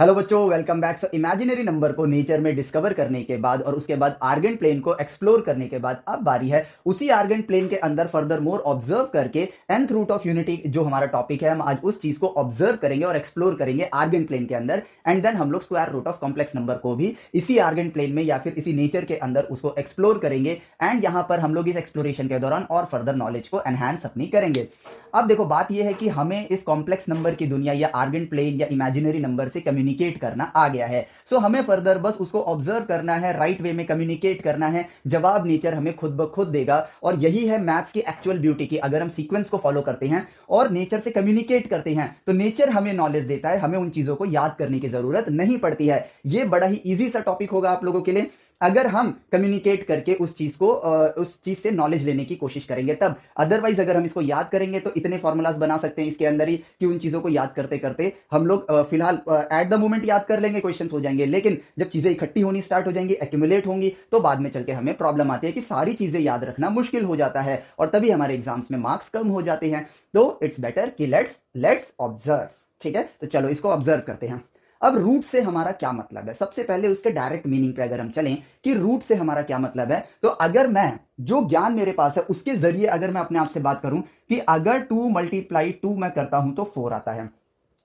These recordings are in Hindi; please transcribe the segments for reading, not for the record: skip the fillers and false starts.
हेलो बच्चों, वेलकम बैक। सो इमेजिनरी नंबर को नेचर में डिस्कवर करने के बाद और उसके बाद आर्गन प्लेन को एक्सप्लोर करने के बाद अब बारी है उसी आर्गन प्लेन के अंदर फर्दर मोर ऑब्जर्व करके nth रूट ऑफ यूनिटी जो हमारा टॉपिक है, हम आज उस चीज को ऑब्जर्व करेंगे और एक्सप्लोर करेंगे आर्गन प्लेन के अंदर। एंड देन हम लोग square root of complex number को भी इसी आर्गन प्लेन में या फिर इसी नेचर के अंदर उसको एक्सप्लोर करेंगे। एंड यहां पर हम लोग इस एक्सप्लोरेशन के दौरान और फर्दर नॉलेज को एनहांस अपनी करेंगे। अब देखो, बात यह है कि हमें इस कॉम्प्लेक्स नंबर की दुनिया या आर्गन प्लेन या इमेजिनरी नंबर से कम्युनिकेट करना आ गया है। सो हमें फर्दर बस उसको ऑब्जर्व करना है, राइट वे में कम्युनिकेट करना है। जवाब नेचर हमें खुद ब खुद देगा। और यही है मैथ्स की एक्चुअल ब्यूटी की। अगर हम सीक्वेंस को फॉलो करते हैं और नेचर से कम्युनिकेट करते हैं तो नेचर हमें नॉलेज देता है, हमें उन चीजों को याद करने की जरूरत नहीं पड़ती है। ये बड़ा ही इजी सा टॉपिक होगा आप लोगों के लिए अगर हम कम्युनिकेट करके उस चीज से नॉलेज लेने की कोशिश करेंगे तब। अदरवाइज अगर हम इसको याद करेंगे तो इतने फॉर्मूलाज बना सकते हैं इसके अंदर ही कि उन चीजों को याद करते करते हम लोग फिलहाल एट द मोमेंट याद कर लेंगे, क्वेश्चन हो जाएंगे। लेकिन जब चीजें इकट्ठी होनी स्टार्ट हो जाएंगी, एक्यूमुलेट होंगी, तो बाद में चल के हमें प्रॉब्लम आती है कि सारी चीजें याद रखना मुश्किल हो जाता है और तभी हमारे एग्जाम्स में मार्क्स कम हो जाते हैं। तो इट्स बेटर कि लेट्स ऑब्जर्व। ठीक है, तो चलो इसको ऑब्जर्व करते हैं। अब रूट से हमारा क्या मतलब है, सबसे पहले उसके डायरेक्ट मीनिंग पे अगर हम चलें कि रूट से हमारा क्या मतलब है, तो अगर मैं जो ज्ञान मेरे पास है उसके जरिए अगर मैं अपने आप से बात करूं कि अगर 2 × 2 मैं करता हूं तो 4 आता है।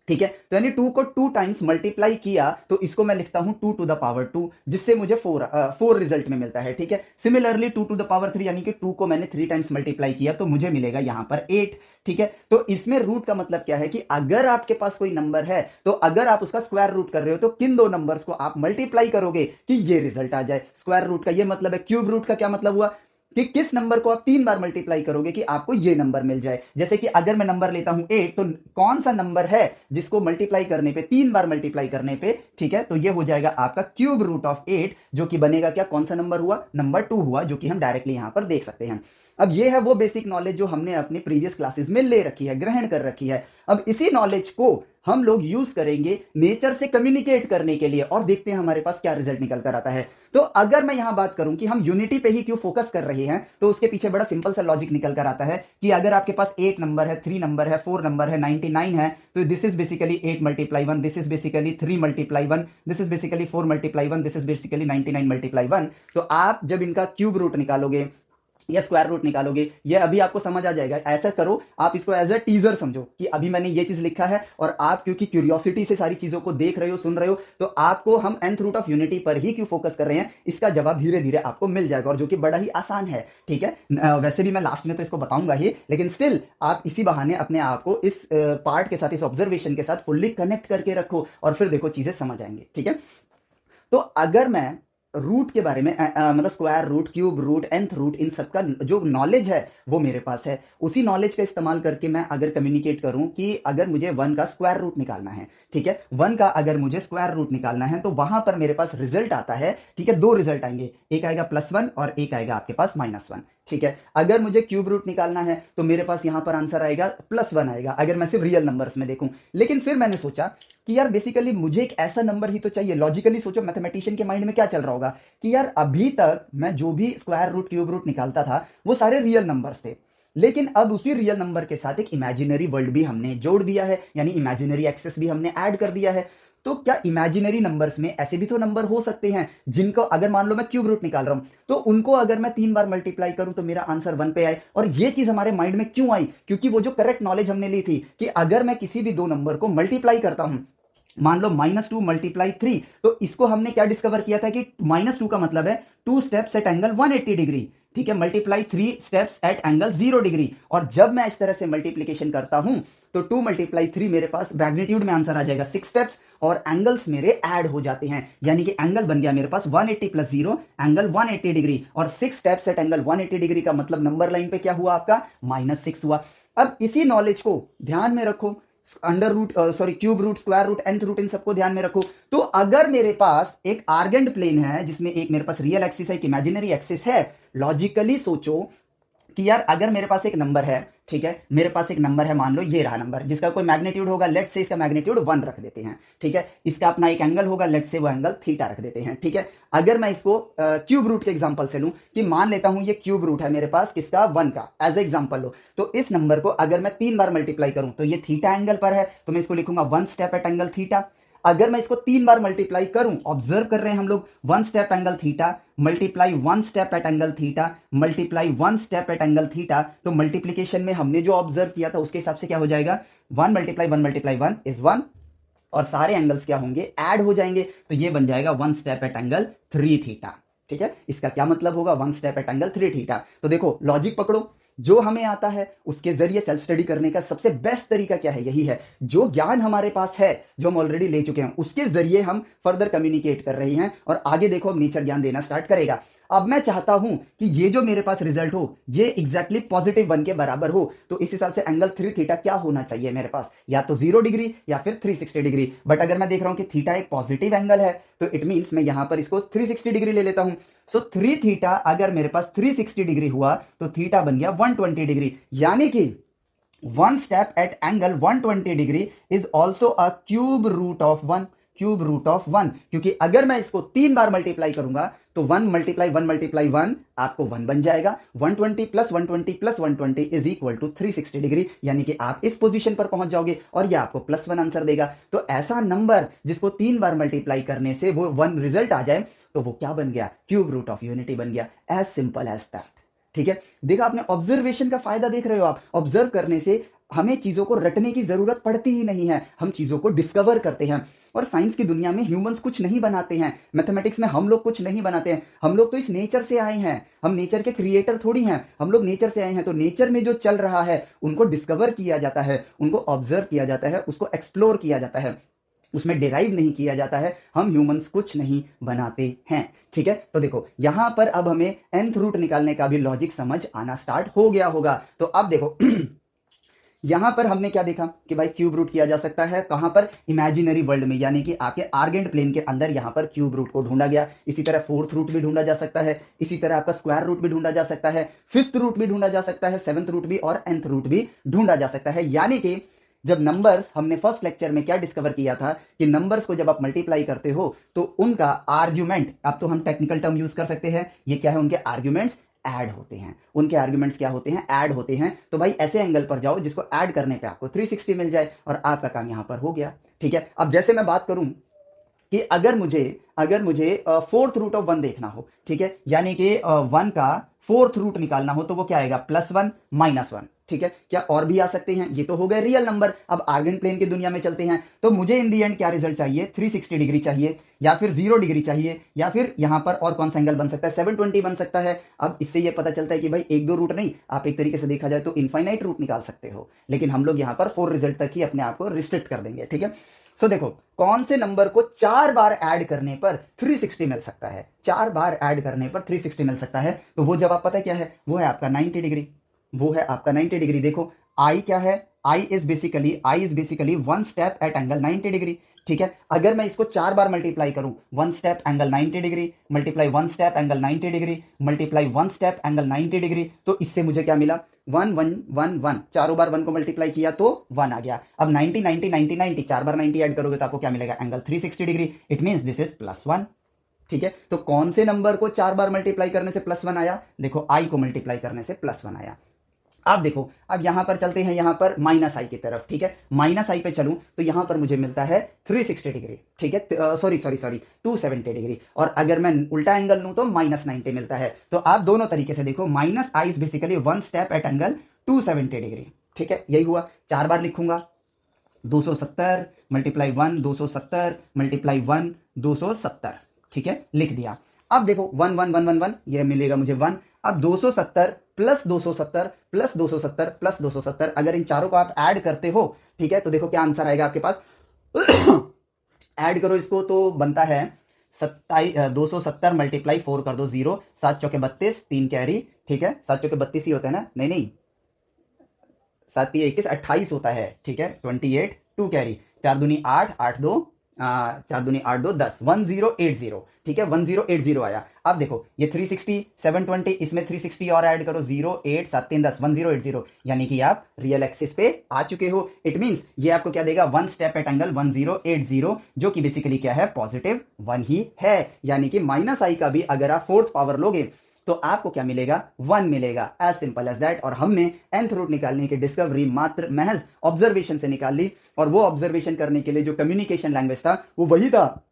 ठीक है, तो यानी 2 को 2 टाइम्स मल्टीप्लाई किया तो इसको मैं लिखता हूं 2 to the power 2, जिससे मुझे 4 रिजल्ट में मिलता है। ठीक है, सिमिलरली 2 to the power 3 यानी कि 2 को मैंने 3 टाइम्स मल्टीप्लाई किया तो मुझे मिलेगा यहां पर 8। ठीक है, तो इसमें रूट का मतलब क्या है कि अगर आपके पास कोई नंबर है तो अगर आप उसका स्क्वायर रूट कर रहे हो तो किन दो नंबर्स को आप मल्टीप्लाई करोगे कि ये रिजल्ट आ जाए। स्क्वायर रूट का ये मतलब है। क्यूब रूट का क्या मतलब हुआ कि किस नंबर को आप 3 बार मल्टीप्लाई करोगे कि आपको ये नंबर मिल जाए। जैसे कि अगर मैं नंबर लेता हूं 8 तो कौन सा नंबर है जिसको मल्टीप्लाई करने पे, 3 बार मल्टीप्लाई करने पे, ठीक है, तो ये हो जाएगा आपका क्यूब रूट ऑफ 8, जो कि बनेगा क्या, कौन सा नंबर हुआ, नंबर 2 हुआ, जो कि हम डायरेक्टली यहां पर देख सकते हैं। अब ये है वो बेसिक नॉलेज जो हमने अपने प्रीवियस क्लासेस में ले रखी है, ग्रहण कर रखी है। अब इसी नॉलेज को हम लोग यूज करेंगे नेचर से कम्युनिकेट करने के लिए और देखते हैं हमारे पास क्या रिजल्ट निकल कर आता है। तो अगर मैं यहां बात करूं कि हम यूनिटी पे ही क्यों फोकस कर रहे हैं, तो उसके पीछे बड़ा सिंपल सा लॉजिक निकल कर आता है कि अगर आपके पास 8 नंबर है, 3 नंबर है, 4 नंबर है, 99 है, तो this is basically 8 multiply 1, this is basically 3 multiply 1, this is basically 4 multiply 1, this is basically 99 multiply 1। तो आप जब इनका क्यूब रूट निकालोगे या स्क्वायर रूट निकालोगे, ये अभी आपको समझ आ जाएगा। ऐसा करो, आप इसको एज अ टीजर समझो कि अभी मैंने ये चीज लिखा है और आप क्योंकि क्यूरियोसिटी से सारी चीजों को देख रहे हो, सुन रहे हो, तो आपको हम nth रूट ऑफ यूनिटी पर ही क्यों फोकस कर रहे हैं इसका जवाब धीरे धीरे आपको मिल जाएगा, और जो कि बड़ा ही आसान है। ठीक है, वैसे भी मैं लास्ट में तो इसको बताऊंगा ही, लेकिन स्टिल आप इसी बहाने अपने आप को इस पार्ट के साथ, इस ऑब्जर्वेशन के साथ फुल्ली कनेक्ट करके रखो और फिर देखो चीजें समझ आएंगी। ठीक है, तो अगर मैं रूट के बारे में मतलब square root, cube root, nth root, इन सब का जो नॉलेज है वो मेरे पास है, उसी नॉलेज का इस्तेमाल करके मैं अगर कम्युनिकेट करूं कि अगर मुझे 1 का स्क्वायर रूट निकालना है, ठीक है, 1 का अगर मुझे स्क्वायर रूट निकालना है तो वहां पर मेरे पास रिजल्ट आता है। ठीक है, दो रिजल्ट आएंगे, एक आएगा +1 और एक आएगा आपके पास -1। ठीक है, अगर मुझे क्यूब रूट निकालना है तो मेरे पास यहां पर आंसर आएगा +1 आएगा, अगर मैं सिर्फ रियल नंबर्स में देखूं। लेकिन फिर मैंने सोचा कि यार बेसिकली मुझे एक ऐसा नंबर ही तो चाहिए। लॉजिकली सोचो, मैथमेटिशियन के माइंड में क्या चल रहा होगा कि यार अभी तक मैं जो भी स्क्वायर रूट, क्यूब रूट निकालता था वो सारे रियल नंबर्स थे, लेकिन अब उसी रियल नंबर के साथ एक इमेजिनरी वर्ल्ड भी हमने जोड़ दिया है, यानी इमेजिनरी एक्सेस भी हमने ऐड कर दिया है। तो क्या इमेजिनरी नंबर्स में ऐसे भी तो नंबर हो सकते हैं जिनको अगर मान लो मैं क्यूब रूट निकाल रहा हूं तो उनको अगर मैं 3 बार मल्टीप्लाई करूं तो मेरा आंसर 1 पे आए। और ये चीज हमारे माइंड में क्यों आई, क्योंकि वो जो करेक्ट नॉलेज हमने ली थी कि अगर मैं किसी भी दो नंबर को मल्टीप्लाई करता हूं, मान लो -2 मल्टीप्लाई 3, तो इसको हमने क्या डिस्कवर किया था कि -2 का मतलब है 2 स्टेप्स एट एंगल 180 डिग्री। ठीक है, multiply 3 steps at angle 0 degree. और जब मैं इस तरह से मल्टीप्लीकेशन करता हूं तो 2 मल्टीप्लाई 3 मेरे पास मैग्नीट्यूड में आंसर आ जाएगा 6 स्टेप्स और एंगल्स मेरे ऐड हो जाते हैं, यानी कि एंगल बन गया मेरे पास 180 + 0 एंगल 180 डिग्री। और 6 स्टेप्स एट एंगल 180 डिग्री का मतलब नंबर लाइन पे क्या हुआ आपका, -6 हुआ। अब इसी नॉलेज को ध्यान में रखो, under root, sorry, cube root, square root, nth root, इन सबको ध्यान में रखो। तो अगर मेरे पास एक आर्गेंड प्लेन है जिसमें एक मेरे पास रियल एक्सिस है, एक इमेजिनरी एक्सिस है, लॉजिकली सोचो कि यार अगर मेरे पास एक नंबर है, ठीक है, मेरे पास एक नंबर है, मान लो ये रहा नंबर जिसका कोई मैग्नीट्यूड होगा, लेट से इसका मैग्नीट्यूड 1 रख देते हैं। ठीक है, इसका अपना एक एंगल होगा, लेट से वो एंगल थीटा रख देते हैं। ठीक है, अगर मैं इसको क्यूब रूट के एग्जांपल से लूं कि मान लेता हूं ये क्यूब रूट है मेरे पास किसका, 1 का, एज एग्जांपल लो, तो इस नंबर को अगर मैं 3 बार मल्टीप्लाई करूं तो ये थीटा एंगल पर है, तो मैं इसको लिखूंगा 1 स्टेप एट एंगल थीटा। अगर मैं इसको 3 बार मल्टीप्लाई करूं, ऑब्जर्व कर रहे हैं हम लोग, 1 step angle theta multiply 1 step at angle theta multiply 1 step at angle theta, तो मल्टीप्लीकेशन में हमने जो ऑब्जर्व किया था उसके हिसाब से क्या हो जाएगा, 1 मल्टीप्लाई 1 मल्टीप्लाई 1 इज 1, और सारे एंगल्स क्या होंगे, ऐड हो जाएंगे, तो ये बन जाएगा 1 स्टेप एट एंगल 3 थीटा। ठीक है, इसका क्या मतलब होगा, 1 स्टेप एट एंगल 3 थीटा। तो देखो लॉजिक पकड़ो, जो हमें आता है उसके जरिए सेल्फ स्टडी करने का सबसे बेस्ट तरीका क्या है, यही है, जो ज्ञान हमारे पास है, जो हम ऑलरेडी ले चुके हैं, उसके जरिए हम फर्दर कम्युनिकेट कर रहे हैं, और आगे देखो अब नेचर ज्ञान देना स्टार्ट करेगा। अब मैं चाहता हूं कि ये जो मेरे पास रिजल्ट हो ये एग्जैक्टली पॉजिटिव 1 के बराबर हो, तो इस हिसाब से एंगल 3 थीटा क्या होना चाहिए मेरे पास, या तो 0 डिग्री या फिर 360 डिग्री। बट अगर मैं देख रहा हूं कि थीटा एक पॉजिटिव एंगल है, तो इट मींस मैं यहां पर इसको 360 डिग्री ले लेता हूं। सो 3 थीटा अगर मेरे पास 360 डिग्री हुआ तो थीटा बन गया 120 डिग्री, यानी कि 1 step at angle 120 degree is also a cube root of 1, cube root of 1, क्योंकि अगर मैं इसको 3 बार मल्टीप्लाई करूंगा तो 1 मल्टीप्लाई 1 मल्टीप्लाई 1 आपको 1 बन जाएगा, 120 plus 120 plus 120 is equal to 360 degree, यानी कि आप इस पोजीशन पर पहुंच जाओगे और ये आपको +1 आंसर देगा। तो ऐसा नंबर जिसको 3 बार मल्टीप्लाई करने से वो 1 रिजल्ट आ जाए, तो वो क्या बन गया, क्यूब रूट ऑफ यूनिटी बन गया, एज सिंपल एज दैट। ठीक है, देखा आपने, ऑब्जर्वेशन का फायदा देख रहे हो आप, ऑब्जर्व करने से हमें चीजों को रटने की जरूरत पड़ती ही नहीं है, हम चीजों को डिस्कवर करते हैं। और साइंस की दुनिया में ह्यूमंस कुछ नहीं बनाते हैं, मैथमेटिक्स में हम लोग कुछ नहीं बनाते हैं, हम लोग तो इस नेचर से आए हैं, हम नेचर के क्रिएटर थोड़ी हैं, हम लोग नेचर से आए हैं। तो नेचर में जो चल रहा है उनको डिस्कवर किया जाता है, उनको ऑब्जर्व किया जाता है, उसको एक्सप्लोर किया जाता है, उसमें डिराइव नहीं किया जाता है, हम ह्यूमंस कुछ नहीं बनाते हैं। ठीक है, तो देखो यहां पर अब हमें nth रूट निकालने का भी लॉजिक समझ आना स्टार्ट हो गया होगा। तो अब देखो यहां पर हमने क्या देखा कि भाई क्यूब रूट किया जा सकता है, कहां पर, इमेजिनरी वर्ल्ड में, यानी कि आपके आर्गेंट प्लेन के अंदर यहां पर क्यूब रूट को ढूंढा गया। इसी तरह 4th रूट भी ढूंढा जा सकता है, इसी तरह आपका स्क्वायर रूट भी ढूंढा जा सकता है, 5th रूट भी ढूंढा जा सकता है, 7th रूट भी और nth रूट भी ढूंढा जा सकता है। यानी कि जब नंबर्स, हमने फर्स्ट लेक्चर में क्या डिस्कवर किया था कि नंबर्स को जब आप मल्टीप्लाई करते हो तो उनका आर्ग्यूमेंट, अब तो हम टेक्निकल टर्म यूज कर सकते हैं, ये क्या है, उनके आर्ग्यूमेंट्स ऐड होते हैं, उनके आर्ग्यूमेंट्स क्या होते हैं, ऐड होते हैं। तो भाई ऐसे एंगल पर जाओ जिसको ऐड करने पे आपको 360 मिल जाए और आपका काम यहां पर हो गया। ठीक है, अब जैसे मैं बात करूं कि अगर मुझे 4th रूट ऑफ 1 देखना हो, ठीक है, यानी कि 1 का 4th रूट निकालना हो, तो वो क्या आएगा, +1 -1। ठीक है, क्या और भी आ सकते हैं, ये तो हो गए रियल नंबर। अब आर्गेंट प्लेन की दुनिया में चलते हैं, तो मुझे इन दी एंड क्या रिजल्ट चाहिए, 360 डिग्री चाहिए, या फिर 0 डिग्री चाहिए, या फिर यहां पर और कौन सा एंगल बन सकता है, 720 बन सकता है। अब इससे ये पता चलता है कि भाई 1-2 रूट नहीं, आप एक तरीके से देखा जाए तो इनफाइनाइट रूट निकाल सकते हो, लेकिन हम लोग यहां पर 4 रिजल्ट तक ही अपने आप को रिस्ट्रिक्ट कर देंगे। ठीक है, सो देखो कौन से नंबर को 4 बार ऐड करने पर 360 मिल सकता है, 4 बार ऐड करने पर 360 मिल सकता है, तो वो जवाब पता है क्या है, वो है आपका 90 डिग्री, वो है आपका 90 डिग्री। देखो आई क्या है, i is basically 1 step at angle 90 degree. ठीक है, अगर मैं इसको 4 बार मल्टीप्लाई करूं, 1 step angle 90 degree multiply 1 step angle 90 degree multiply 1 step angle 90 degree, तो इससे मुझे क्या मिला, 1 1 1 1, चारों बार 1 को मल्टीप्लाई किया तो 1 आ गया। अब 90 90 90 90, 4 बार 90 ऐड करोगे तो आपको क्या मिलेगा, angle 360 degree. It means this is +1। ठीक है, तो कौन से नंबर को 4 बार मल्टीप्लाई करने से +1 आया, देखो आई को मल्टीप्लाई करने से +1 आया। अब देखो, अब यहां पर चलते हैं, यहां पर -i की तरफ। ठीक है, -i पे चलूं तो यहां पर मुझे मिलता है 360 डिग्री। ठीक है, सॉरी 270 डिग्री, और अगर मैं उल्टा एंगल लूं तो -90 मिलता है। तो आप दोनों तरीके से देखो, -i is basically 1 step at angle 270 degree. ठीक है, यही हुआ, 4 बार लिखूंगा, 270 मल्टीप्लाई 1 270 मल्टीप्लाई 1 270। ठीक है, लिख दिया। अब देखो 1 1 1 1 1, ये मिलेगा मुझे 1। अब 270 प्लस 270 प्लस 270 प्लस 270, अगर इन चारों को आप ऐड करते हो, ठीक है, तो देखो क्या आंसर आएगा आपके पास। ऐड करो इसको तो बनता है 270 मल्टीप्लाई 4 कर दो 0, 7 चौके 32, 3 कैरी। ठीक है, 7 चौके 32 ही होता है ना, नहीं नहीं, 7 21 28 होता है। ठीक है, 28 2 कैरी, 4 दूनी 8 8 2 4 दूनी 8 2 10, 1080। ठीक है, 1080 आया। अब देखो ये 360 720, इसमें 360 और ऐड करो, 0 8 7 3 10, 1080, यानी कि आप रियल एक्सिस पे आ चुके हो। इट मींस ये आपको क्या देगा, 1 स्टेप एट एंगल 1080, जो कि बेसिकली क्या है, पॉजिटिव 1 ही है। यानी कि -i का भी अगर आप 4th पावर लोगे तो आपको क्या मिलेगा, 1 मिलेगा, एज सिंपल एज दैट। और हमने nth रूट निकालने की डिस्कवरी मात्र महज ऑब्जर्वेशन से निकाल ली। और वो ऑब्जर्वेशन करने के लिए जो कम्युनिकेशन लैंग्वेज था वो वही था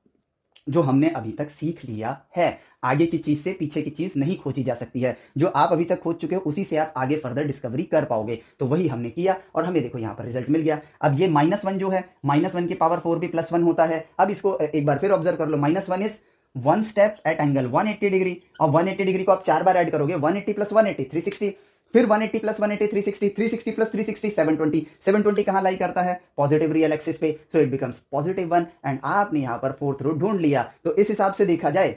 जो हमने अभी तक सीख लिया है। आगे की चीज से पीछे की चीज नहीं खोजी जा सकती है, जो आप अभी तक खोज चुके हो उसी से आप आगे फर्दर डिस्कवरी कर पाओगे। तो वही हमने किया और हमें देखो यहाँ पर रिजल्ट मिल गया। अब ये -1 जो है, -1 की पावर 4 भी +1 होता है। अब इसको एक बार फिर ऑब्जर्व कर लो, -1 is one step at angle 180 degree, और 180 डिग्री को आप 4 बार ऐड करोगे, 180 + 180 360, फिर 180 + 180 360, 360 + 360 720, 720 कहां लाई करता है? पॉजिटिव रियल एक्सिस पे, सो इट बिकम्स +1 एंड आपने यहां पर फोर्थ रूट ढूंढ लिया। तो इस हिसाब से देखा जाए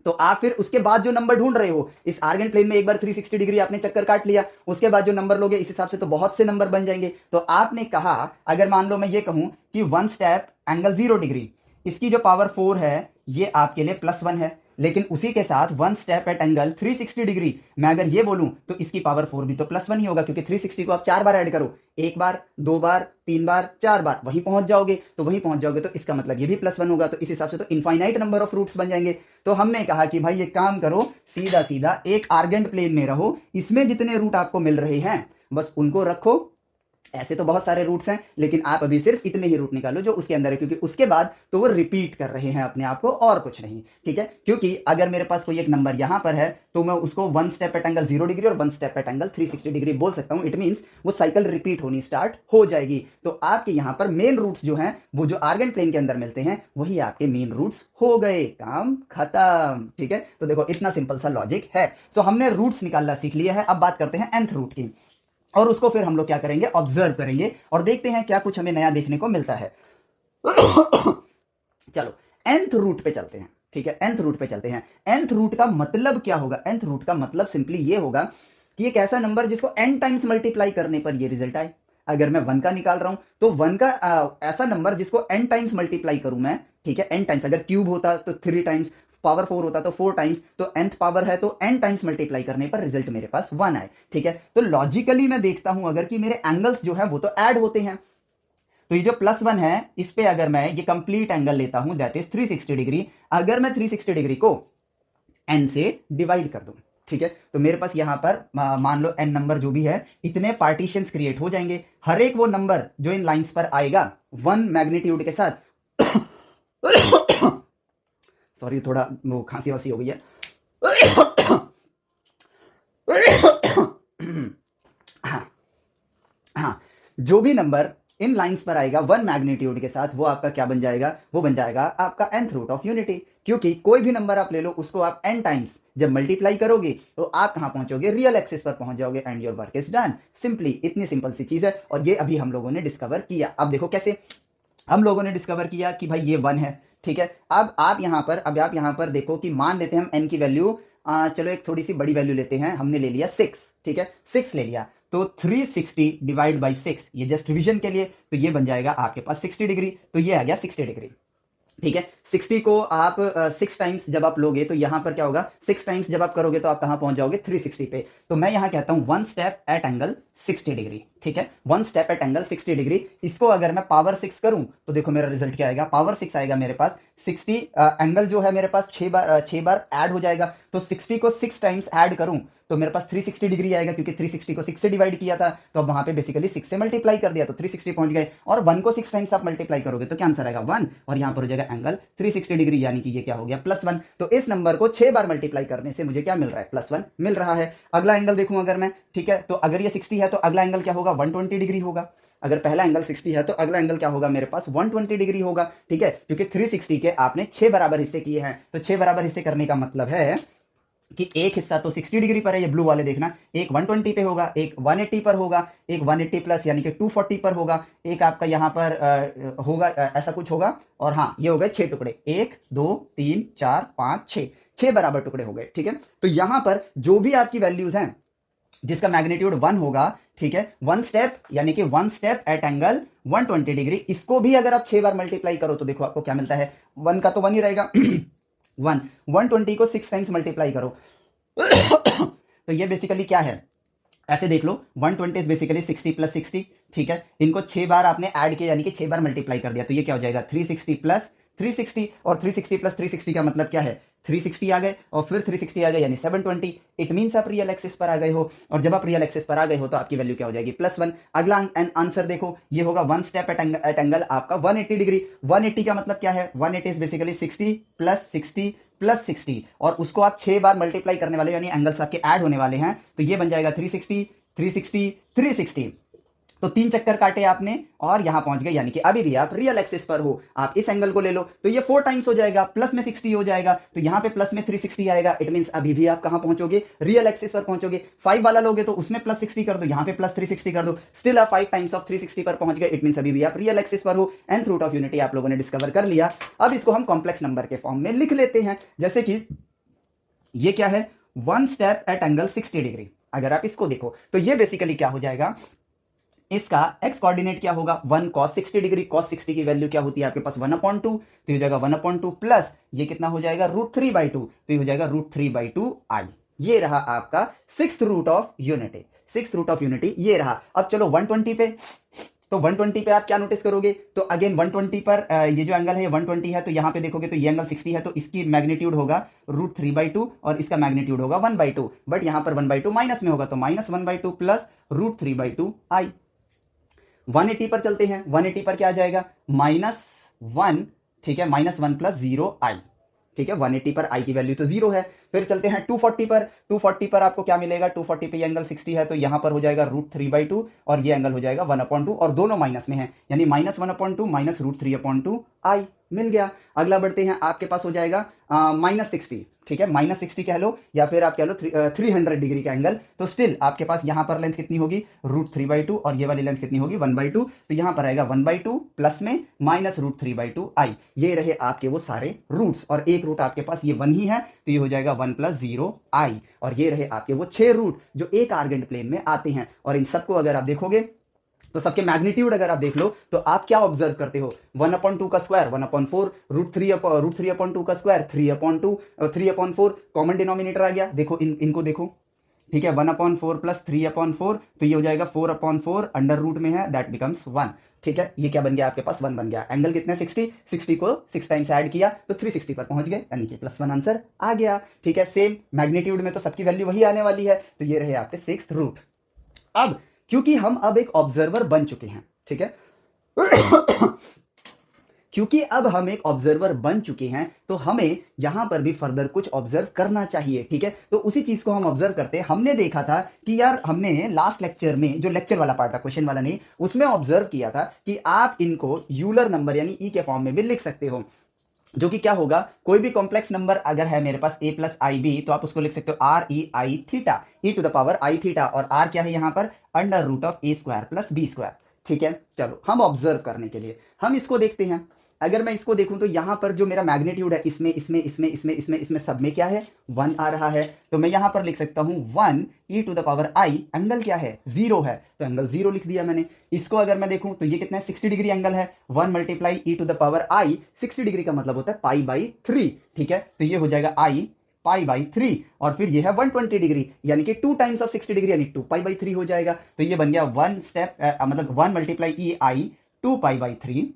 तो आप फिर उसके बाद जो नंबर ढूंढ रहे हो, इस आर्गन प्लेन में एक बार 360 डिग्री आपने चक्कर काट लिया, उसके बाद जो नंबर लोगे इस हिसाब से तो बहुत से नंबर बन जाएंगे। तो आपने कहा, अगर मान लो मैं ये कहूं कि वन स्टेप एंगल 0 डिग्री, इसकी जो पावर 4 है ये आपके लिए +1 है, लेकिन उसी के साथ one step at angle 360 degree मैं अगर ये बोलूं तो इसकी पावर 4 भी तो +1 ही होगा, क्योंकि 360 को आप 4 बार ऐड करो, 1 बार 2 बार 3 बार 4 बार वहीं पहुंच जाओगे। तो वहीं पहुंच जाओगे तो इसका मतलब ये भी +1 होगा। तो इस हिसाब से तो इनफाइनाइट नंबर ऑफ रूट्स बन जाएंगे। तो हमने कहा कि भाई ये काम करो, सीधा सीधा एक आर्गेंट प्लेन में रहो, इसमें जितने रूट आपको मिल रहे हैं बस उनको रखो। ऐसे तो बहुत सारे रूट्स हैं, लेकिन आप अभी सिर्फ इतने ही रूट निकालो जो उसके अंदर है, क्योंकि उसके बाद तो वो रिपीट कर रहे हैं अपने आप को और कुछ नहीं। ठीक है, क्योंकि अगर मेरे पास कोई एक नंबर यहां पर है तो मैं उसको one step at angle 0 degree और one step at angle 360 degree बोल सकता हूं। इट मींस वो साइकिल रिपीट होनी स्टार्ट हो जाएगी। तो आपके यहां पर मेन रूट्स जो हैं वो जो आर्गन प्लेन के अंदर मिलते हैं वही आपके मेन रूट्स हो गए, काम खत्म। ठीक है, तो देखो इतना सिंपल सा लॉजिक है। सो हमने रूट्स निकालना सीख लिया है। अब बात करते हैं nth रूट की, और उसको फिर हम लोग क्या करेंगे, ऑब्जर्व करेंगे और देखते हैं क्या कुछ हमें नया देखने को मिलता है। चलो nth रूट पे चलते हैं। ठीक है, nth रूट पे चलते हैं। nth रूट का मतलब क्या होगा? nth रूट का मतलब सिंपली ये होगा कि एक ऐसा नंबर जिसको n टाइम्स मल्टीप्लाई करने पर ये रिजल्ट आए। अगर मैं 1 का निकाल रहा हूं तो 1 का ऐसा नंबर जिसको n टाइम्स मल्टीप्लाई करूं मैं, ठीक है, n टाइम्स, अगर क्यूब होता तो 3 टाइम्स, पावर 4 होता तो 4 टाइम्स, तो nth पावर है तो n टाइम्स मल्टीप्लाई करने पर रिजल्ट मेरे पास 1 आए। ठीक है, तो लॉजिकली मैं देखता हूं अगर कि मेरे एंगल्स जो है वो तो ऐड होते हैं, तो ये जो +1 है इस पे अगर मैं ये कंप्लीट एंगल लेता हूं दैट इज 360 डिग्री, अगर मैं 360 डिग्री को n से डिवाइड कर दूं, ठीक है, तो मेरे पास यहां पर मान लो n नंबर जो भी है इतने पार्टीशंस क्रिएट हो जाएंगे। हर एक वो नंबर जो इन लाइंस पर आएगा 1 मैग्नीट्यूड के साथ सॉरी थोड़ा वो खांसी वासी हो गई है। हाँ हाँ, जो भी नंबर इन लाइंस पर आएगा 1 मैग्नीट्यूड के साथ वो आपका क्या बन जाएगा? वो बन जाएगा आपका nth रूट ऑफ यूनिटी। क्योंकि कोई भी नंबर आप ले लो उसको आप n टाइम्स जब मल्टीप्लाई करोगे तो आप कहां पहुंचोगे? रियल एक्सिस पर पहुंच जाओगे and your work is done. Simply इतनी सिंपल सी चीज है और ये अभी हम लोगों ने डिस्कवर किया। अब देखो कैसे हम लोगों ने डिस्कवर किया कि भाई ये 1 है। ठीक है, अब आप यहां पर देखो कि मान लेते हैं हम n की वैल्यू, चलो एक थोड़ी सी बड़ी वैल्यू लेते हैं, हमने ले लिया 6। ठीक है, 6 ले लिया तो 360 डिवाइड बाई 6, ये जस्ट रिवीजन के लिए, तो ये बन जाएगा आपके पास 60 डिग्री। तो ये आ गया 60 डिग्री। ठीक है, 60 को आप 6 टाइम्स जब आप लोगे तो यहां पर क्या होगा? 6 टाइम्स जब आप करोगे तो आप कहां पहुंच जाओगे? 360 पे। तो मैं यहां कहता हूं 1 स्टेप एट एंगल 60 डिग्री। ठीक है, 1 स्टेप एट एंगल 60 डिग्री। इसको अगर मैं पावर 6 करूं तो देखो मेरा रिजल्ट क्या आएगा? पावर 6 आएगा मेरे पास। 60 एंगल जो है मेरे पास 6 बार ऐड हो जाएगा, तो 60 को 6 टाइम्स ऐड करूं तो मेरे पास 360 डिग्री आएगा, क्योंकि 360 को 6 से डिवाइड किया था तो अब वहां पे बेसिकली 6 से मल्टीप्लाई कर दिया तो 360 पहुंच गए। और 1 को 6 टाइम्स आप मल्टीप्लाई करोगे तो क्या आंसर आएगा? 1, और यहां पर हो जाएगा एंगल 360 डिग्री, यानी कि ये क्या हो गया? +1। तो इस नंबर को 6 बार मल्टीप्लाई करने से मुझे क्या मिल रहा है? +1 मिल रहा है। अगला एंगल देखूं अगर मैं, ठीक है, तो अगर ये 60 है तो अगला एंगल क्या होगा? 120 डिग्री होगा। अगर पहला एंगल 60 है तो अगला एंगल क्या होगा मेरे पास? 120 डिग्री होगा। ठीक है, क्योंकि 360 के आपने 6 बराबर हिस्से किए हैं, तो 6 बराबर हिस्से करने का मतलब है कि एक हिस्सा तो 60 डिग्री पर है, ये ब्लू वाले देखना, एक 120 पे होगा, एक 180 पर होगा, एक 180 प्लस यानी कि 240 पर होगा, एक आपका यहां पर होगा ऐसा कुछ होगा। और हाँ, ये हो गए 6 टुकड़े, 1 2 3 4 5 6, 6 बराबर टुकड़े हो गए। ठीक है, तो यहां पर जो भी आपकी वैल्यूज हैं जिसका मैग्नीट्यूड 1 होगा, ठीक है, 1 स्टेप यानी कि 1 स्टेप एट एंगल 120 डिग्री, इसको भी अगर आप 6 बार मल्टीप्लाई करो तो देखो आपको क्या मिलता है? 1 का तो 1 ही रहेगा। 1 120 को 6 टाइम्स मल्टीप्लाई करो तो ये बेसिकली क्या है? ऐसे देख लो, 120 इज बेसिकली 60 प्लस 60। ठीक है, इनको 6 बार आपने ऐड किया यानी कि 6 बार मल्टीप्लाई कर दिया, तो ये क्या हो जाएगा? 360 प्लस 360, और 360 प्लस 360 का मतलब क्या है? 360 आ गए और फिर 360 आ गए यानी 720। इट मीन्स आप रियल एक्सिस पर आ गए हो, और जब आप रियल एक्सिस पर आ गए हो तो आपकी वैल्यू क्या हो जाएगी +1। अगला आंसर देखो, ये होगा वन स्टेप एट एंगल आपका 180 डिग्री। 180 का मतलब क्या है, 180 इज बेसिकली 60 + 60 + 60, और उसको आप 6 बार मल्टीप्लाई करने वाले यानी एंगल्स आपके ऐड होने वाले हैं, तो ये बन जाएगा 360 360 360। तो 3 चक्कर काटे आपने और यहां पहुंच गए, यानी कि अभी भी आप रियल एक्सिस पर हो। आप इस एंगल को ले लो तो ये 4 टाइम्स हो जाएगा, प्लस में 60 हो जाएगा, तो यहां पे प्लस में 360 आएगा। इट मींस अभी भी आप कहां पहुंचोगे, रियल एक्सिस पर पहुंचोगे। 5 वाला लोगे तो उसमें +60 कर दो, यहां पे +360 कर दो, स्टिल आप 5 टाइम्स ऑफ 360 पर पहुंच गए। इट मींस अभी भी आप रियल एक्सिस पर हो। nth रूट ऑफ यूनिटी आप लोगों ने डिस्कवर कर लिया। अब इसको हम कॉम्प्लेक्स नंबर के फॉर्म में लिख लेते हैं, जैसे कि ये क्या है, one step at angle 60 degree. अगर आप इसको देखो तो ये बेसिकली क्या हो जाएगा, इसका x कोऑर्डिनेट क्या होगा, 1 cos 60 डिग्री। cos 60 की वैल्यू क्या होती है आपके पास 1/2, तो ये हो जाएगा 1/2 प्लस ये कितना हो जाएगा √3/2, तो ये हो जाएगा √3/2 i। ये रहा आपका 6th root of unity. 6th root of unity ये रहा। अब चलो 120 पे, तो 120 पे आप क्या नोटिस करोगे, तो अगेन 120 पर ये जो एंगल है 120 है, तो यहां पे देखोगे तो ये एंगल 60 है, तो इसकी मैग्नीट्यूड होगा √3/2 और इसका मैग्नीट्यूड होगा 1/2, बट यहां पर 1/2 माइनस में होगा, तो -1/2 प्लस √3/2 i। 180 पर चलते हैं, 180 पर क्या आ जाएगा -1, ठीक है, -1 + 0i, ठीक है। 180 पर i की वैल्यू तो 0 है। फिर चलते हैं 240 पर, 240 पर आपको क्या मिलेगा, 240 पे ये एंगल 60 है, तो यहां पर हो जाएगा √3/2 और ये एंगल हो जाएगा 1/2, और दोनों माइनस में है, यानी -1/2 - √3/2 i मिल गया। अगला बढ़ते हैं, आपके पास हो जाएगा -60, ठीक है, -60 कह लो या फिर आप कह लो 300 डिग्री का एंगल, तो स्टिल आपके पास यहां पर लेंथ कितनी होगी √3/2 और ये वाली लेंथ कितनी होगी 1/2, तो यहां पर आएगा 1/2 प्लस में -√3/2 i। ये रहे आपके वो सारे रूट्स, और एक रूट आपके पास ये 1 ही है, तो ये हो जाएगा 1 + 0i। और ये रहे आपके वो 6 रूट जो एक आर्गेंट प्लेन में आते हैं, और इन सबको अगर आप देखोगे तो सबके मैग्नीट्यूड अगर आप देख लो तो आप क्या ऑब्जर्व करते हो, 1/2 का स्क्वायर 1/4, √3/2 का स्क्वायर 3/4 कॉमन डिनोमिनेटर आ गया। देखो इनको देखो, ठीक है, 1/4 प्लस 3/4, तो ये हो जाएगा 4/4 अंडर रूट में है, दैट बिकम्स 1, ठीक है। ये क्या बन गया आपके पास 1 बन गया। एंगल कितने 60 को 6 टाइम्स ऐड किया तो 360 पर पहुंच गए, यानी कि +1 आंसर आ गया, ठीक है। सेम मैग्नीट्यूड में तो सबकी वैल्यू वही आने वाली है, तो ये रहे आपके 6th रूट। अब क्योंकि हम अब एक ऑब्जर्वर बन चुके हैं, ठीक है, क्योंकि अब हम एक ऑब्जर्वर बन चुके हैं तो हमें यहां पर भी फर्दर कुछ ऑब्जर्व करना चाहिए, ठीक है। तो उसी चीज को हम ऑब्जर्व करते हैं। हमने देखा था कि यार हमने लास्ट लेक्चर में, जो लेक्चर वाला पार्ट था क्वेश्चन वाला नहीं, उसमें ऑब्जर्व किया था कि आप इनको यूलर नंबर यानी ई के फॉर्म में भी लिख सकते हो, जो कि क्या होगा, कोई भी कॉम्प्लेक्स नंबर अगर है मेरे पास a + ib, तो आप उसको लिख सकते हो REI थीटा, e⁻i थीटा, और r क्या है यहां पर √a² + b², ठीक है। चलो हम ऑब्जर्व करने के लिए हम इसको देखते हैं। अगर मैं इसको देखूं तो यहां पर जो मेरा मैग्नीट्यूड है इसमें इसमें इसमें इसमें इसमें इसमें सब में क्या है 1 आ रहा है, तो मैं यहां पर लिख सकता हूं 1 e⁻i, एंगल क्या है 0 है, तो एंगल 0 लिख दिया मैंने। इसको अगर मैं देखूं तो ये कितना है 60 डिग्री एंगल है, 1 × e⁻i, 60 डिग्री का मतलब होता है π/3, ठीक है, तो ये हो जाएगा i π/3, और फिर ये है 120 डिग्री यानी कि 2 टाइम्स ऑफ 60 डिग्री यानी 2π/3 हो जाएगा, तो ये बन गया 1 स्टेप मतलब 1 × ei 2π/3,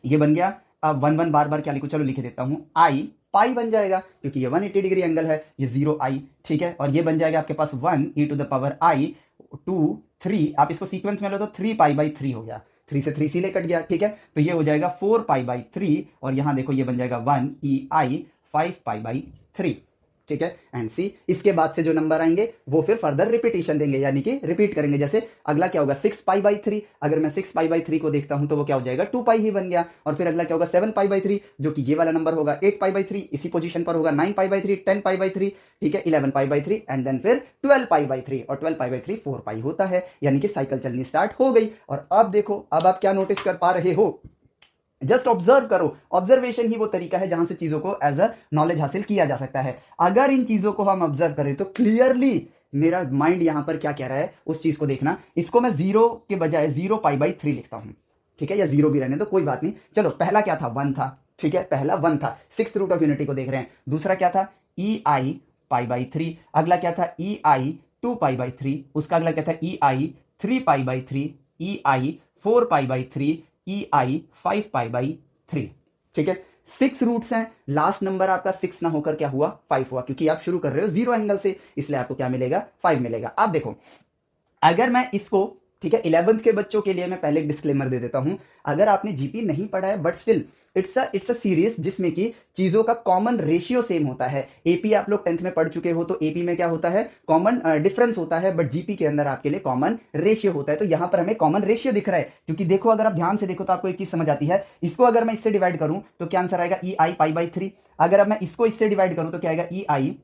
ये बन गया। अब 1 1 बार बार क्या लिखूं, चलो लिख देता हूं i पाई बन जाएगा क्योंकि ये 180 डिग्री एंगल है, ये 0i, ठीक है। और ये बन जाएगा आपके पास 1 e⁻i 2 3, आप इसको सीक्वेंस में लो तो 3π/3 हो गया, 3 से 3 सीधे कट गया, ठीक है। तो ये हो जाएगा 4π/3, और यहां देखो ये बन जाएगा 1 ei 5π/3, ठीक है। एंड सी इसके बाद से जो नंबर आएंगे वो फिर फर्दर रिपीटेशन देंगे, यानी कि रिपीट करेंगे। जैसे अगला क्या होगा 6π/3, अगर मैं 6π/3 को देखता हूं तो वो क्या हो जाएगा 2π ही बन गया। और फिर अगला क्या होगा 7π/3, जो कि ये वाला नंबर होगा, 8π/3 इसी पोजीशन पर होगा, 9π/3 10π/3, ठीक है, 11π/3 एंड देन फिर 12π/3, और 12π/3 4π होता है, यानी कि साइकिल चलनी स्टार्ट हो गई। और अब देखो, अब आप क्या नोटिस कर पा रहे हो, जस्ट ऑब्जर्व करो। ऑब्जर्वेशन ही वो तरीका है जहां से चीजों को एज अ नॉलेज हासिल किया जा सकता है। अगर इन चीजों को हम ऑब्जर्व करें तो क्लियरली मेरा माइंड यहां पर क्या कह रहा है उस चीज को देखना। इसको मैं 0 के बजाय 0π/3 लिखता हूं, ठीक है, या 0 भी रहने तो कोई बात नहीं। चलो पहला क्या था 1 था, ठीक है, पहला 1 था, 6th रूट ऑफ यूनिटी को देख रहे हैं। दूसरा क्या था ei π/3, अगला क्या था ei 2π/3, उसका अगला क्या था ei 3π/3, ei 4π/3, ei 5π/3, ठीक है। 6 रूट्स हैं, लास्ट नंबर आपका 6 ना होकर क्या हुआ, 5 हुआ, क्योंकि आप शुरू कर रहे हो 0 एंगल से, इसलिए आपको क्या मिलेगा, 5 मिलेगा। अब देखो अगर मैं इसको, ठीक है, 11th के बच्चों के लिए मैं पहले एक डिस्क्लेमर दे देता हूं, अगर आपने जीपी नहीं पढ़ा है but still it's a series जिसमें कि चीजों का कॉमन रेशियो सेम होता है। एपी आप लोग 10th में पढ़ चुके हो, तो एपी में क्या होता है, कॉमन डिफरेंस होता है, बट जीपी के अंदर आपके लिए कॉमन रेशियो होता है। तो यहां पर हमें कॉमन रेशियो दिख रहा है, क्योंकि देखो अगर आप ध्यान से देखो तो आपको एक चीज समझ आती है, इसको अगर मैं इससे डिवाइड करूं तो क्या आंसर आएगा, ई आई पाई बाई 3। अगर अब मैं इसको इससे डिवाइड करूं तो क्या आएगा, ई आई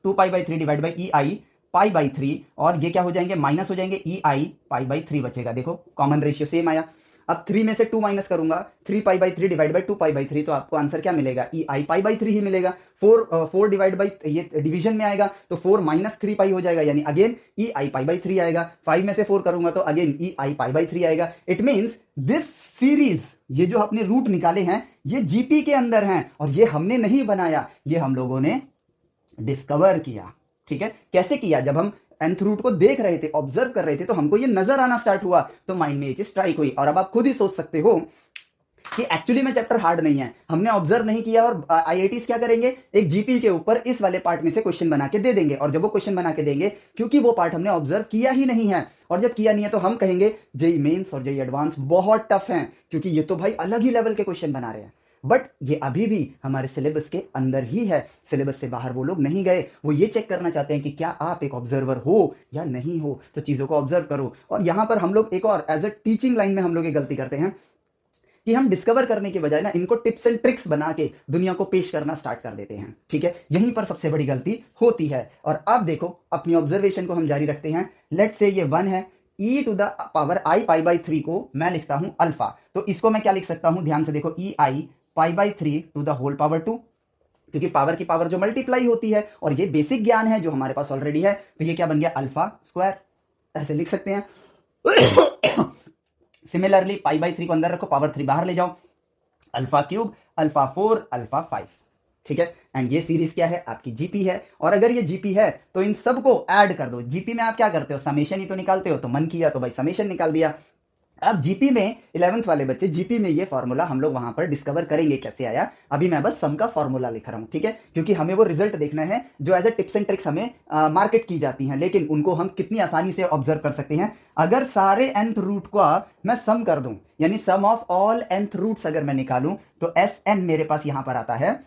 2 pi by 3 divide by E i pi by 3, और ये क्या हो जाएंगे, माइनस हो जाएंगे, ई आई पाई बाई 3 बचेगा। देखो कॉमन रेशियो सेम आया। अब 3 में से 2 माइनस करूंगा, 3 पाई by 3 divide by 2 pi by 3, तो आपको आंसर क्या मिलेगा, ई आई पाई बाई 3 ही मिलेगा। 4 डिवाइड बाई, ये डिवीजन में आएगा तो 4 माइनस 3 पाई हो जाएगा, यानी again E i pi by 3 आएगा। 5 में से 4 करूंगा तो again E i pi by 3 आएगा। इट मीन्स दिस सीरीज, ये जो अपने रूट निकाले हैं ये जीपी के अंदर हैं, और ये हमने नहीं बनाया, ये हम लोगों ने डिस्कवर किया। ठीक है, कैसे किया, जब हम nth रूट को देख रहे थे, ऑब्जर्व कर रहे थे, तो हमको ये नजर आना स्टार्ट हुआ, तो माइंड में ये चीज स्ट्राइक हुई। और अब आप खुद ही सोच सकते हो कि एक्चुअली में चैप्टर हार्ड नहीं है, हमने ऑब्जर्व नहीं किया, और आईआईटीज क्या करेंगे, एक जीपी के ऊपर इस वाले पार्ट में से क्वेश्चन बना के दे देंगे, और जब वो क्वेश्चन बना के देंगे, क्योंकि वो पार्ट हमने ऑब्जर्व किया ही नहीं है, और जब किया नहीं है तो हम कहेंगे जेई मेंस और जेई एडवांस बहुत टफ हैं, क्योंकि ये तो भाई अलग ही लेवल के क्वेश्चन बना रहे हैं। बट ये अभी भी हमारे सिलेबस के अंदर ही है, सिलेबस से बाहर वो लोग नहीं गए। वो ये चेक करना चाहते हैं कि क्या आप एक ऑब्जर्वर हो या नहीं हो, तो चीजों को ऑब्जर्व करो। और यहां पर हम लोग एक और एज अ टीचिंग लाइन में हम लोग ये गलती करते हैं कि हम डिस्कवर करने के बजाय ना इनको टिप्स एंड ट्रिक्स बना के दुनिया को पेश करना स्टार्ट कर देते हैं। ठीक है, यहीं पर सबसे बड़ी गलती होती है। और अब देखो अपनी ऑब्जर्वेशन को हम जारी रखते हैं। लेट से ये 1 है, e to the power i pi by 3 को मैं लिखता हूं अल्फा, तो इसको मैं क्या लिख सकता हूं, ध्यान से देखो, e i pi by 3 to the whole power 2, क्योंकि पावर की पावर जो मल्टीप्लाई होती है, और ये बेसिक ज्ञान है जो हमारे पास ऑलरेडी है, तो ये क्या बन गया, अल्फा स्क्वायर, ऐसे लिख सकते हैं। सिमिलरली पाई बाई 3 को अंदर रखो, पावर 3 बाहर ले जाओ, अल्फा क्यूब, अल्फा 4, अल्फा 5। ठीक है, एंड ये सीरीज क्या है, आपकी जीपी है। और अगर ये जीपी है तो इन सबको ऐड कर दो। जीपी में आप क्या करते हो, समेशन ही तो निकालते हो, तो मन किया तो भाई समेशन निकाल दिया। अब जीपी में 11th वाले बच्चे, जीपी में ये फॉर्मूला हम लोग वहां पर डिस्कवर करेंगे कैसे आया। अभी मैं बस सम का फॉर्मूला लिख रहा हूं, ठीक है, क्योंकि हमें वो रिजल्ट देखना है जो as a tips and tricks हमें मार्केट की जाती हैं, लेकिन उनको हम कितनी आसानी से ऑब्जर्व कर सकते हैं। अगर सारे nth रूट को मैं सम कर दूं, यानी सम ऑफ ऑल nth रूट्स अगर मैं निकालूं, तो एस एन मेरे पास यहां पर आता है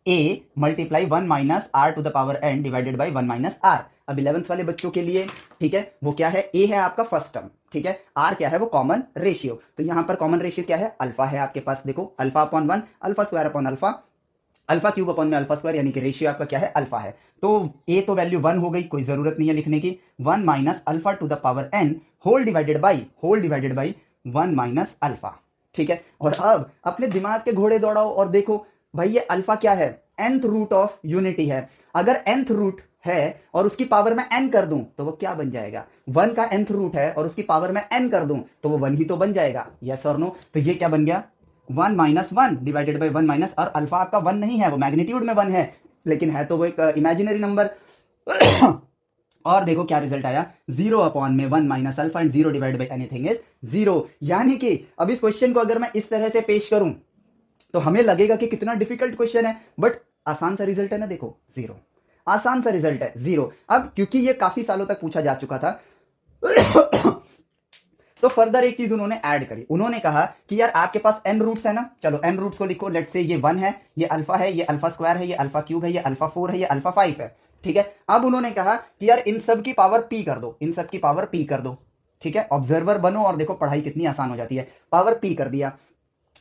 a multiply 1 minus R to the power n divided by 1 minus R. अब 11th वाले बच्चों के लिए, ठीक है, वो क्या है, a है आपका फर्स्ट टर्म, ठीक है, r क्या है, वो कॉमन रेशियो। तो यहां पर कॉमन रेशियो क्या है, अल्फा है आपके पास, देखो alpha upon 1, alpha square upon alpha, alpha cube upon में अल्फा स्क्वायर, यानी कि रेशियो आपका क्या है, अल्फा है। तो a तो वैल्यू 1 हो गई, कोई जरूरत नहीं है लिखने की। 1 minus alpha to the power n whole divided by 1 minus alpha. ठीक है, और अब अपने दिमाग के घोड़े दौड़ाओ और देखो भाई ये अल्फा क्या है, nth रूट ऑफ यूनिटी है। अगर nth रूट है और उसकी पावर में n कर दूं तो वो क्या बन जाएगा, 1 का nth रूट है और उसकी पावर में n कर दूं तो वो 1 ही तो बन जाएगा, यस और नो। तो ये क्या बन गया, 1 माइनस 1 डिवाइडेड बाई 1 माइनस, और अल्फा आपका 1 नहीं है, वो मैग्नीट्यूड में 1 है, लेकिन है तो वो एक इमेजिनरी नंबर। और देखो क्या रिजल्ट आया, 0 अपॉन में 1 minus alpha and 0 divide by anything is 0। यानी कि अब इस क्वेश्चन को अगर मैं इस तरह से पेश करूं तो हमें लगेगा कि कितना डिफिकल्ट क्वेश्चन है, बट आसान सा रिजल्ट है ना, देखो 0, आसान सा रिजल्ट है 0। अब क्योंकि ये काफी सालों तक पूछा जा चुका था तो फर्दर एक चीज उन्होंने ऐड करी, उन्होंने कहा कि यार आपके पास n रूट्स है ना, चलो n रूट्स को लिखो। लेट्स से ये 1 है, ये अल्फा है, ये अल्फा स्क्वायर है, ये अल्फा क्यूब है, ये अल्फा 4 है, ये अल्फा 5 है। ठीक है, अब उन्होंने कहा कि यार इन सब की पावर p कर दो, इन सब की पावर p कर दो। ठीक है, ऑब्जर्वर बनो और देखो पढ़ाई कितनी आसान हो जाती है। पावर p कर दिया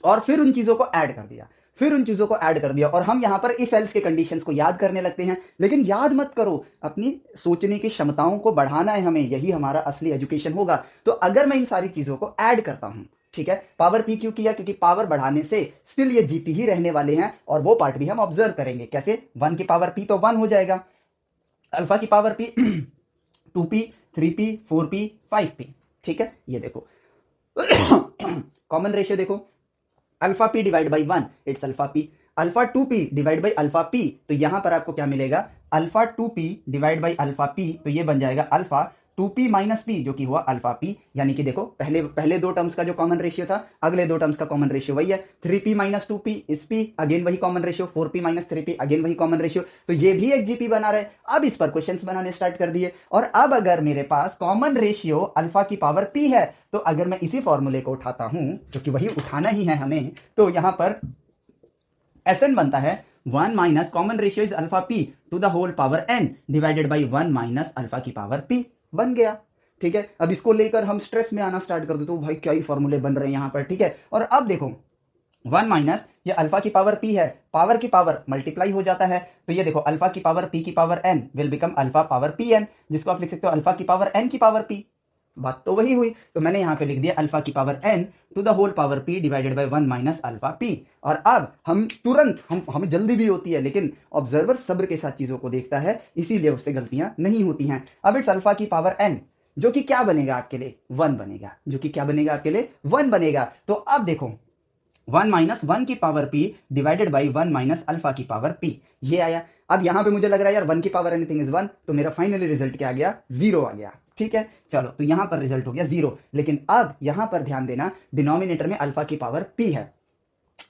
और फिर उन चीजों को ऐड कर दिया, फिर उन चीजों को ऐड कर दिया, और हम यहां पर इफ एल्स के कंडीशंस को याद करने लगते हैं। लेकिन याद मत करो, अपनी सोचने की क्षमताओं को बढ़ाना है हमें, यही हमारा असली एजुकेशन होगा। तो अगर मैं इन सारी चीजों को ऐड करता हूं, ठीक है, पावर पी क्यों किया, क्योंकि पावर बढ़ाने से स्टिल ये जीपी ही रहने वाले हैं, और वो पार्ट भी हम ऑब्जर्व करेंगे कैसे, 1 की पावर पी तो 1 हो जाएगा, अल्फा की power P 2p 3p 4p 5p। ठीक है, ये देखो कॉमन रेशियो देखो, alpha P divide by 1 it's alpha P, alpha 2p divide by alpha P, तो यहां पर आपको क्या मिलेगा, alpha 2p divide by alpha P, तो ये बन जाएगा अल्फा 2p माइनस p जो कि हुआ अल्फा p, यानी कि देखो पहले दो टर्म्स का जो कॉमन रेशियो था अगले दो टर्म्स का कॉमन रेशियो वही है, 3p माइनस 2p इस p अगेन वही common ratio, 4p minus 3p again वही कॉमन रेशियो, तो ये भी एक जीपी बना रहे। अब इस पर क्वेश्चंस बनाने स्टार्ट कर दिए, और अब अगर मेरे पास कॉमन रेशियो अल्फा की पावर p है, तो अगर मैं इसी फॉर्मूले को उठाता हूं जो कि वही उठाना ही है हमें, तो यहां पर Sn बनता है 1 minus common ratio is alpha p to the whole power n divided by 1 minus alpha की पावर p बन गया। ठीक है, अब इसको लेकर हम स्ट्रेस में आना स्टार्ट कर दो, तो भाई क्या ही फॉर्मूले बन रहे हैं यहां पर। ठीक है, और अब देखो 1 माइनस ये अल्फा की पावर p है, पावर की पावर मल्टीप्लाई हो जाता है, तो ये देखो अल्फा की पावर p की power n will become alpha power pn, जिसको आप लिख सकते हो अल्फा की पावर n की पावर p। बात तो वही हुई, तो मैंने यहां पे लिख दिया अल्फा की power n to the whole power p divided by 1 minus alpha p। और अब हम तुरंत हमें जल्दी भी होती है, लेकिन ऑब्जर्वर सब्र के साथ चीजों को देखता है, इसीलिए उससे गलतियां नहीं होती हैं। अब इट्स अल्फा की पावर n जो कि क्या बनेगा आपके लिए 1 बनेगा, जो कि क्या बनेगा आपके लिए 1 बनेगा। तो अब देखो 1 माइनस 1 की power p divided by 1 minus alpha की पावर p, ये आया। अब यहां पे मुझे लग रहा है यार 1 की पावर एनीथिंग इज 1, तो मेरा फाइनली रिजल्ट क्या आ गया 0 आ गया। ठीक है, चलो तो यहां पर रिजल्ट हो गया 0, लेकिन अब यहां पर ध्यान देना डिनोमिनेटर में अल्फा की पावर p है।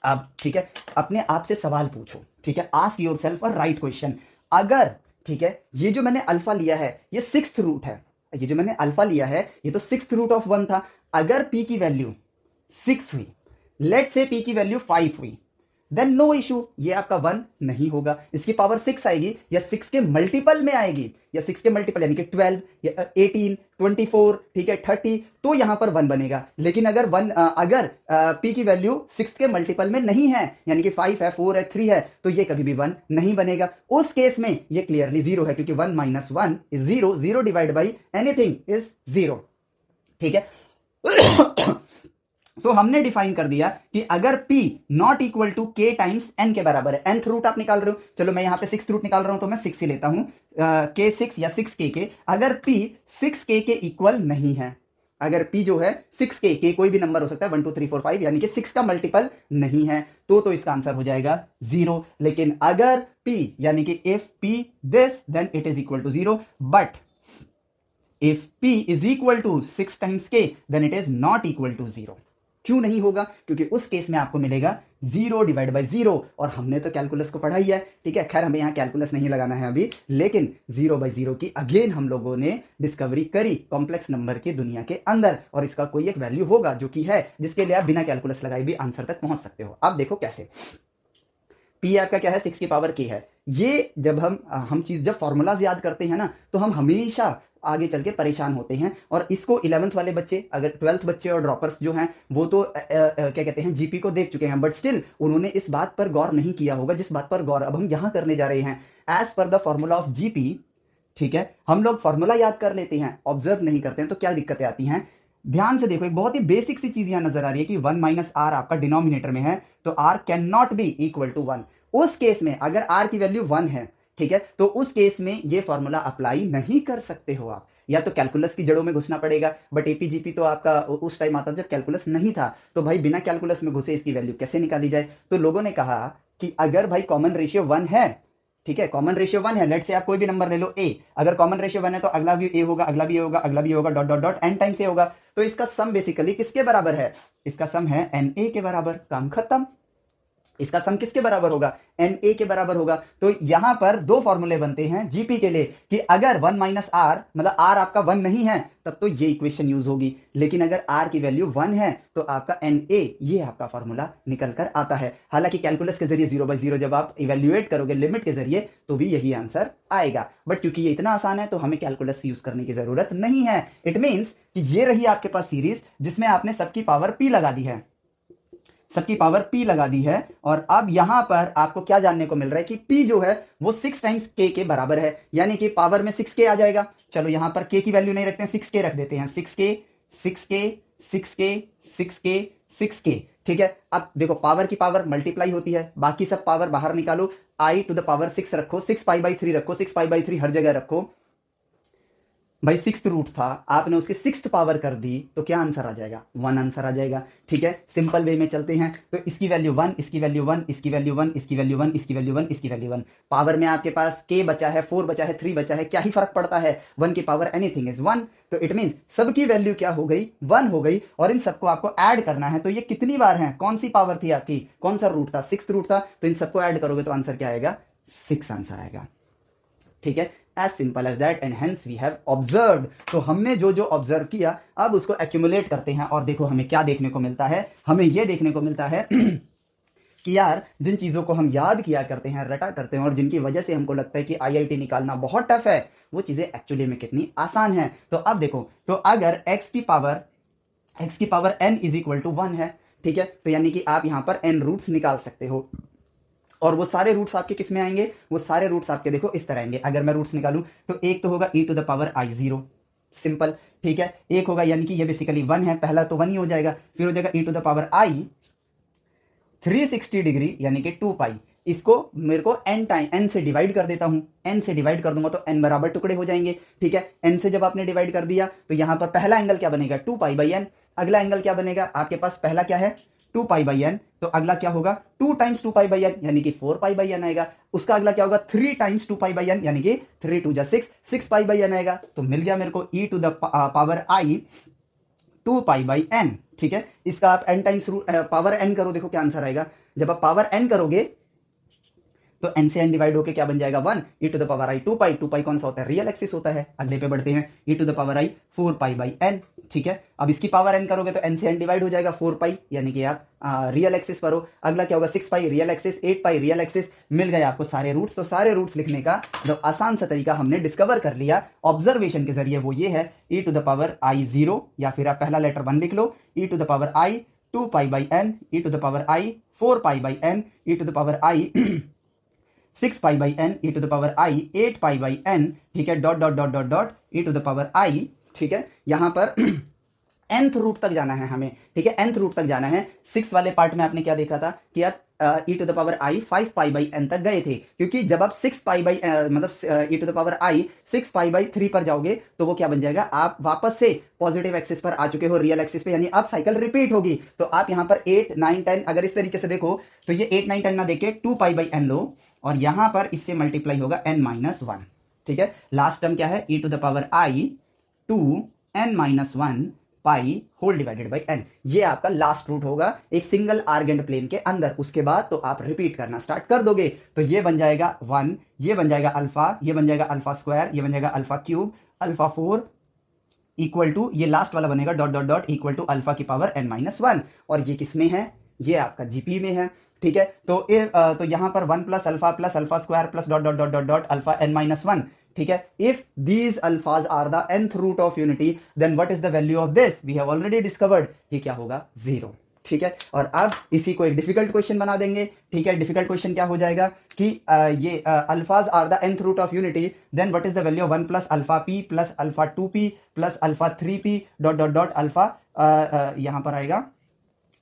अब ठीक है, अपने आप से सवाल पूछो, ठीक है, ask yourself a right question. अगर ठीक है ये जो मैंने अल्फा लिया है ये 6th रूट है, ये जो मैंने अल्फा लिया है ये तो 6th रूट ऑफ 1 था, अगर p की वैल्यू 6 हुई, लेट से p की वैल्यू 5 हुई, देन नो इशू, ये आपका 1 नहीं होगा, इसकी पावर 6 आएगी या 6 के मल्टीपल में आएगी, या 6 के मल्टीपल यानी कि 12 या 18 24 ठीक है 30, तो यहां पर 1 बनेगा। लेकिन अगर p की वैल्यू 6 के मल्टीपल में नहीं है, यानी कि 5 है 4 है 3 है, तो ये कभी भी 1 नहीं बनेगा। उस केस में ये क्लियरली 0 है, क्योंकि 1 minus 1 is 0, 0 divide by anything is 0। ठीक है सो हमने डिफाइन कर दिया कि अगर p not equal to k times n के बराबर है, nth रूट आप निकाल रहे हो, चलो मैं यहां पे 6th रूट निकाल रहा हूं, तो मैं 6 ही लेता हूं, k6 या 6k के, अगर p 6k के इक्वल नहीं है, अगर p जो है 6k, k कोई भी नंबर हो सकता है 1 2 3 4 5, यानी कि 6 का मल्टीपल नहीं है, तो इसका आंसर हो जाएगा 0। लेकिन अगर p यानी कि if p this then it is equal to 0, but if p is equal to 6 times k then it is not equal to 0। क्यों नहीं होगा? क्योंकि उस केस में आपको मिलेगा 0 डिवाइड बाई 0, और हमने तो कैलकुलस को पढ़ा ही है। ठीक है, खैर हमें यहाँ कैलकुलस नहीं लगाना है अभी, लेकिन 0 बाई 0 की अगेन हम लोगों ने डिस्कवरी करी कॉम्प्लेक्स नंबर की दुनिया के अंदर, और इसका कोई एक वैल्यू होगा जो कि है, जिसके लिए आप बिना कैलकुलस लगाए भी आंसर तक पहुंच सकते हो। अब देखो कैसे, p आपका क्या है 6 की पावर k है। ये जब हम चीज जब फॉर्मूलाज याद करते हैं ना, तो हम हमेशा आगे चल के परेशान होते हैं, और इसको 11th वाले बच्चे, अगर 12th बच्चे और ड्रॉपर्स जो हैं वो तो क्या कहते हैं जीपी को देख चुके हैं, बट स्टिल उन्होंने इस बात पर गौर नहीं किया होगा जिस बात पर गौर अब हम यहां करने जा रहे हैं। As per the formula of GP, ठीक है, हम लोग फॉर्मूला याद कर लेते हैं, ऑब्जर्व नहीं करते हैं, तो क्या दिक्कतें आती हैं। ध्यान से देखो, एक बहुत ही बेसिक सी चीज यहां नजर आ रही है कि 1 माइनस आर आपका डिनोमिनेटर में है, तो R can not be equal to 1। उस केस में अगर आर की वैल्यू 1 है, ठीक है, तो उस केस में ये फॉर्मूला अप्लाई नहीं कर सकते हो आप, या तो कैलकुलस की जड़ों में घुसना पड़ेगा। बट एपीजीपी तो आपका उस टाइम आता जब कैलकुलस नहीं था, तो भाई बिना कैलकुलस में घुसे इसकी वैल्यू कैसे निकाली जाए। तो लोगों ने कहा कि अगर भाई कॉमन रेशियो 1 है, ठीक है, कॉमन रेशियो 1 है, लेट से आप कोई भी नंबर ले लो a, अगर कॉमन रेशियो 1 है तो अगला भी a होगा, अगला भी a होगा, अगला भी a होगा, dot dot dot n times a होगा, तो इसका सम बेसिकली किसके बराबर है, इसका सम है na के बराबर, काम खत्म। इसका सम किसके बराबर होगा, Na के बराबर होगा। तो यहां पर दो फॉर्मूले बनते हैं जीपी के लिए कि अगर 1 माइनस आर, मतलब आर आपका 1 नहीं है, तब तो ये इक्वेशन यूज होगी, लेकिन अगर आर की वैल्यू 1 है तो आपका Na ये आपका फॉर्मूला निकल कर आता है। हालांकि कैलकुलस के जरिए 0/0 जब आप इवेल्युएट करोगे लिमिट के जरिए, तो भी यही आंसर आएगा, बट क्योंकि ये इतना आसान है तो हमें कैलकुलस यूज करने की जरूरत नहीं है। इट मीन्स कि ये रही आपके पास सीरीज जिसमें आपने सबकी पावर p लगा दी है, सबकी पावर p लगा दी है, और अब यहां पर आपको क्या जानने को मिल रहा है कि p जो है वो 6 टाइम्स k के बराबर है, यानी कि पावर में 6k आ जाएगा। चलो यहां पर k की वैल्यू नहीं रखते हैं, 6k रख देते हैं, 6k 6k 6k 6k 6k। ठीक है, अब देखो पावर की पावर मल्टीप्लाई होती है, बाकी सब पावर बाहर निकालो, i टू द पावर 6 रखो, 6 पाई बाई 3 रखो, 6 पाई बाई 3 हर जगह रखो, भाई सिक्स्थ रूट था, आपने उसके सिक्स्थ पावर कर दी, तो क्या आंसर आ जाएगा? वन आंसर आ जाएगा। ठीक है, सिंपल वे में चलते हैं। तो इसकी वैल्यू वन, इसकी वैल्यू वन, इसकी वैल्यू वन, इसकी वैल्यू वन, इसकी वैल्यू वन, इसकी वैल्यू वन। पावर में आपके पास के बचा है, फोर बचा है, थ्री बचा है, क्या ही फर्क पड़ता है? वन की पावर एनीथिंग इज वन। तो इट मीन सबकी वैल्यू क्या हो गई? वन हो गई। और इन सबको आपको ऐड करना है। तो ये कितनी बार है? कौन सी पावर थी आपकी? कौन सा रूट था? सिक्स्थ रूट था। तो इन सबको ऐड करोगे तो आंसर क्या आएगा? सिक्स आंसर आएगा। ठीक है, as simple as that, and hence we have observed. तो हमने जो जो ऑब्जर्व किया, अब उसको एक्यूमुलेट करते हैं और देखो हमें क्या देखने को मिलता है। हमें यह देखने को मिलता है कि यार जिन चीजों को हम याद किया करते हैं, रटा करते हैं, और जिनकी वजह से हमको लगता है कि आईआईटी निकालना बहुत टफ है, वो चीजें एक्चुअली में कितनी आसान है। तो अब देखो, तो अगर x की power n is equal to one है, ठीक है, तो यानी कि आप यहां पर n रूट्स निकाल सकते हो। और वो सारे रूट्स आपके किस में आएंगे? वो सारे रूट्स आपके देखो इस तरह आएंगे। अगर मैं रूट्स निकालूं तो एक तो होगा e to the power i zero, simple. ठीक है, एक होगा, यानी कि ये बेसिकली वन है, पहला तो वन ही हो जाएगा। फिर हो जाएगा e to the power i 360 degree, यानी कि 2 पाई। इसको मेरे को n टाइम n से डिवाइड कर देता हूं। n से डिवाइड कर दूंगा तो n बराबर टुकड़े हो जाएंगे। ठीक है, n से जब आपने डिवाइड कर दिया तो यहां पर पहला एंगल क्या बनेगा? 2 पाई बाई n। अगला एंगल क्या बनेगा? आपके पास पहला क्या है? 2 पाई बाई n। तो अगला क्या होगा? 2 टाइम्स 2 पाई बाई n, यानी कि 4 पाई बाई n आएगा। उसका अगला क्या होगा? 3 टाइम्स 2 पाई बाई n, यानी कि 3 2 जा 6, 6 पाई बाई n आएगा। तो मिल गया मेरे को e to the power i 2 pi by n। ठीक है, इसका आप n टाइम्स पावर n करो, देखो क्या आंसर आएगा। जब आप पावर n करोगे तो n से n डिवाइड होके क्या बन जाएगा? One. e to the power i 2 pi, 2 pi कौन सा होता है? रियल एक्सिस होता है। अगले पे बढ़ते हैं, e to the power i 4 pi by n। ठीक है, अब इसकी पावर n करोगे तो n से n डिवाइड हो जाएगा 4 पाई, यानी कि आप रियल एक्सिस पर हो। अगला क्या होगा? 6 पाई रियल एक्सिस, 8 पाई रियल एक्सिस। मिल गए आपको सारे रूट्स। तो सारे रूट्स लिखने का जो आसान सा तरीका हमने डिस्कवर कर लिया ऑब्जर्वेशन के जरिए, वो ये है e to the power i zero, या फिर आप पहला लेटर वन लिख लो, e to the power i 2 pi by n, e to the power i 4 pi by n, e to the power i 6 pi by n, e to the power i 8 pi by n। ठीक है, dot dot dot dot dot e to the power i. ठीक है, यहां पर nth रूट तक जाना है हमें। ठीक है, nth रूट तक जाना है। सिक्स वाले पार्ट में आपने क्या देखा था कि आप e to the power i 5 pi by n तक गए थे, क्योंकि जब आप 6 पाई बाई मतलब e to the power i 6 pi by 3 पर जाओगे तो वो क्या बन जाएगा? आप वापस से पॉजिटिव एक्सिस पर आ चुके हो, रियल एक्सिस पे, यानी अब साइकिल रिपीट होगी। तो आप यहां पर 8 9 10, अगर इस तरीके से देखो तो ये 8 9 10 ना देके 2 पाई बाई n लो, और यहां पर इससे मल्टीप्लाई होगा n-1। ठीक है, लास्ट टर्म क्या है? e to the power i 2n-1 pi whole divided by n। ये आपका लास्ट रूट होगा एक सिंगल आर्गेंट प्लेन के अंदर। उसके बाद तो आप रिपीट करना स्टार्ट कर दोगे। तो ये बन जाएगा 1, ये बन जाएगा अल्फा, ये बन जाएगा अल्फा स्क्वायर, ये बन जाएगा alpha cube, alpha 4 equal to, ये लास्ट वाला बनेगा dot dot dot equal to alpha की पावर n-1। और ये किसमें है? ये आपका जीपी में है। ठीक है, तो यहां पर 1 plus alpha square plus dot dot dot dot dot alpha n-1। ठीक है, if these alphas are the nth root of unity, then what is the value of this? We have already discovered, ये क्या होगा? जीरो। ठीक है, और अब इसी को एक डिफिकल्ट क्वेश्चन बना देंगे। ठीक है, डिफिकल्ट क्वेश्चन क्या हो जाएगा कि ये alphas are the nth root of unity, then what is the value of 1 plus alpha P plus alpha 2p plus alpha 3p dot dot dot alpha, यहां पर आएगा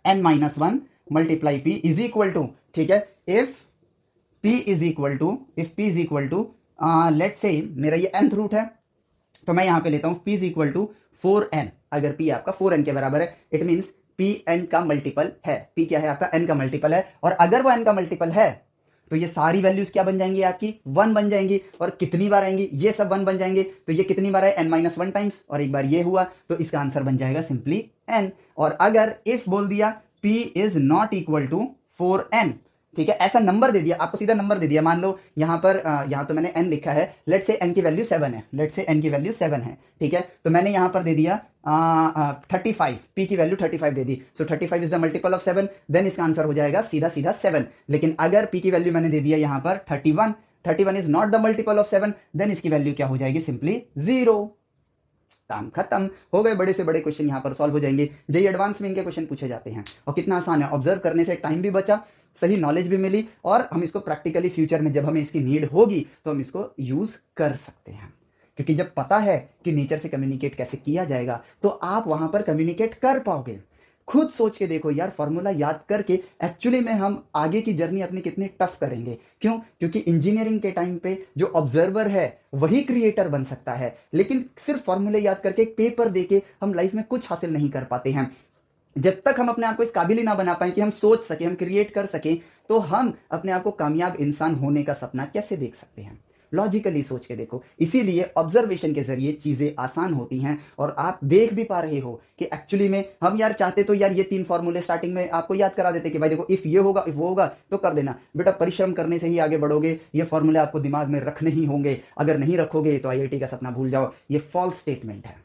n-1 multiply p is equal to, ठीक है, if p is equal to let say मेरा ये nth रूट है, तो मैं यहां पे लेता हूं p is equal to 4n। अगर p आपका 4n के बराबर है, इट मींस p n का मल्टीपल है। p क्या है? आपका n का मल्टीपल है। और अगर वो n का मल्टीपल है तो ये सारी वैल्यूज क्या बन जाएंगी? आपकी 1 बन जाएंगी। और कितनी बार आएंगी? ये सब 1 बन जाएंगे। तो ये कितनी बार है? n-1 times. और एक बार ये हुआ, तो इसका आंसर बन जाएगा सिंपली n। और अगर इफ बोल दिया p is not equal to 4n, ठीक है, ऐसा नंबर दे दिया आपको, सीधा नंबर दे दिया। मान लो यहां पर यहां तो मैंने n लिखा है, लेट से n की वैल्यू 7 है, लेट से n की वैल्यू 7 है। ठीक है, तो मैंने यहां पर दे दिया 35, p की वैल्यू 35 दे दी। So 35 is the multiple of 7, then इसका आंसर हो जाएगा सीधा सीधा 7। लेकिन अगर p की वैल्यू मैंने दे दिया यहां पर 31 is not the multiple of 7, then इसकी वैल्यू क्या हो जाएगी? सिंपली 0। काम खत्म हो गए। बड़े से बड़े क्वेश्चन यहाँ पर सॉल्व हो जाएंगे। जेई एडवांस में इनके क्वेश्चन पूछे जाते हैं, और कितना आसान है। ऑब्जर्व करने से टाइम भी बचा, सही नॉलेज भी मिली, और हम इसको प्रैक्टिकली फ्यूचर में जब हमें इसकी नीड होगी तो हम इसको यूज कर सकते हैं। क्योंकि जब पता है कि नेचर से कम्युनिकेट कैसे किया जाएगा, तो आप वहां पर कम्युनिकेट कर पाओगे। खुद सोच के देखो यार, फॉर्मूला याद करके एक्चुअली में हम आगे की जर्नी अपनी कितनी टफ करेंगे। क्यों? क्योंकि इंजीनियरिंग के टाइम पे जो ऑब्जर्वर है वही क्रिएटर बन सकता है, लेकिन सिर्फ फॉर्मूले याद करके एक पेपर देके हम लाइफ में कुछ हासिल नहीं कर पाते हैं। जब तक हम अपने आप को इस काबिल ही ना बना पाए कि हम सोच सके, हम क्रिएट कर सके, तो हम अपने आप को कामयाब इंसान होने का सपना कैसे देख सकते हैं? लॉजिकली सोच के देखो। इसीलिए ऑब्जर्वेशन के जरिए चीजें आसान होती हैं, और आप देख भी पा रहे हो कि एक्चुअली में हम यार चाहते तो यार ये 3 फॉर्मूले स्टार्टिंग में आपको याद करा देते कि भाई देखो, इफ ये होगा, इफ वो होगा तो कर देना बेटा, परिश्रम करने से ही आगे बढ़ोगे, ये फॉर्मूले आपको दिमाग में रखने ही होंगे, अगर नहीं रखोगे तो आईआईटी का सपना भूल जाओ। ये फॉल्स स्टेटमेंट है,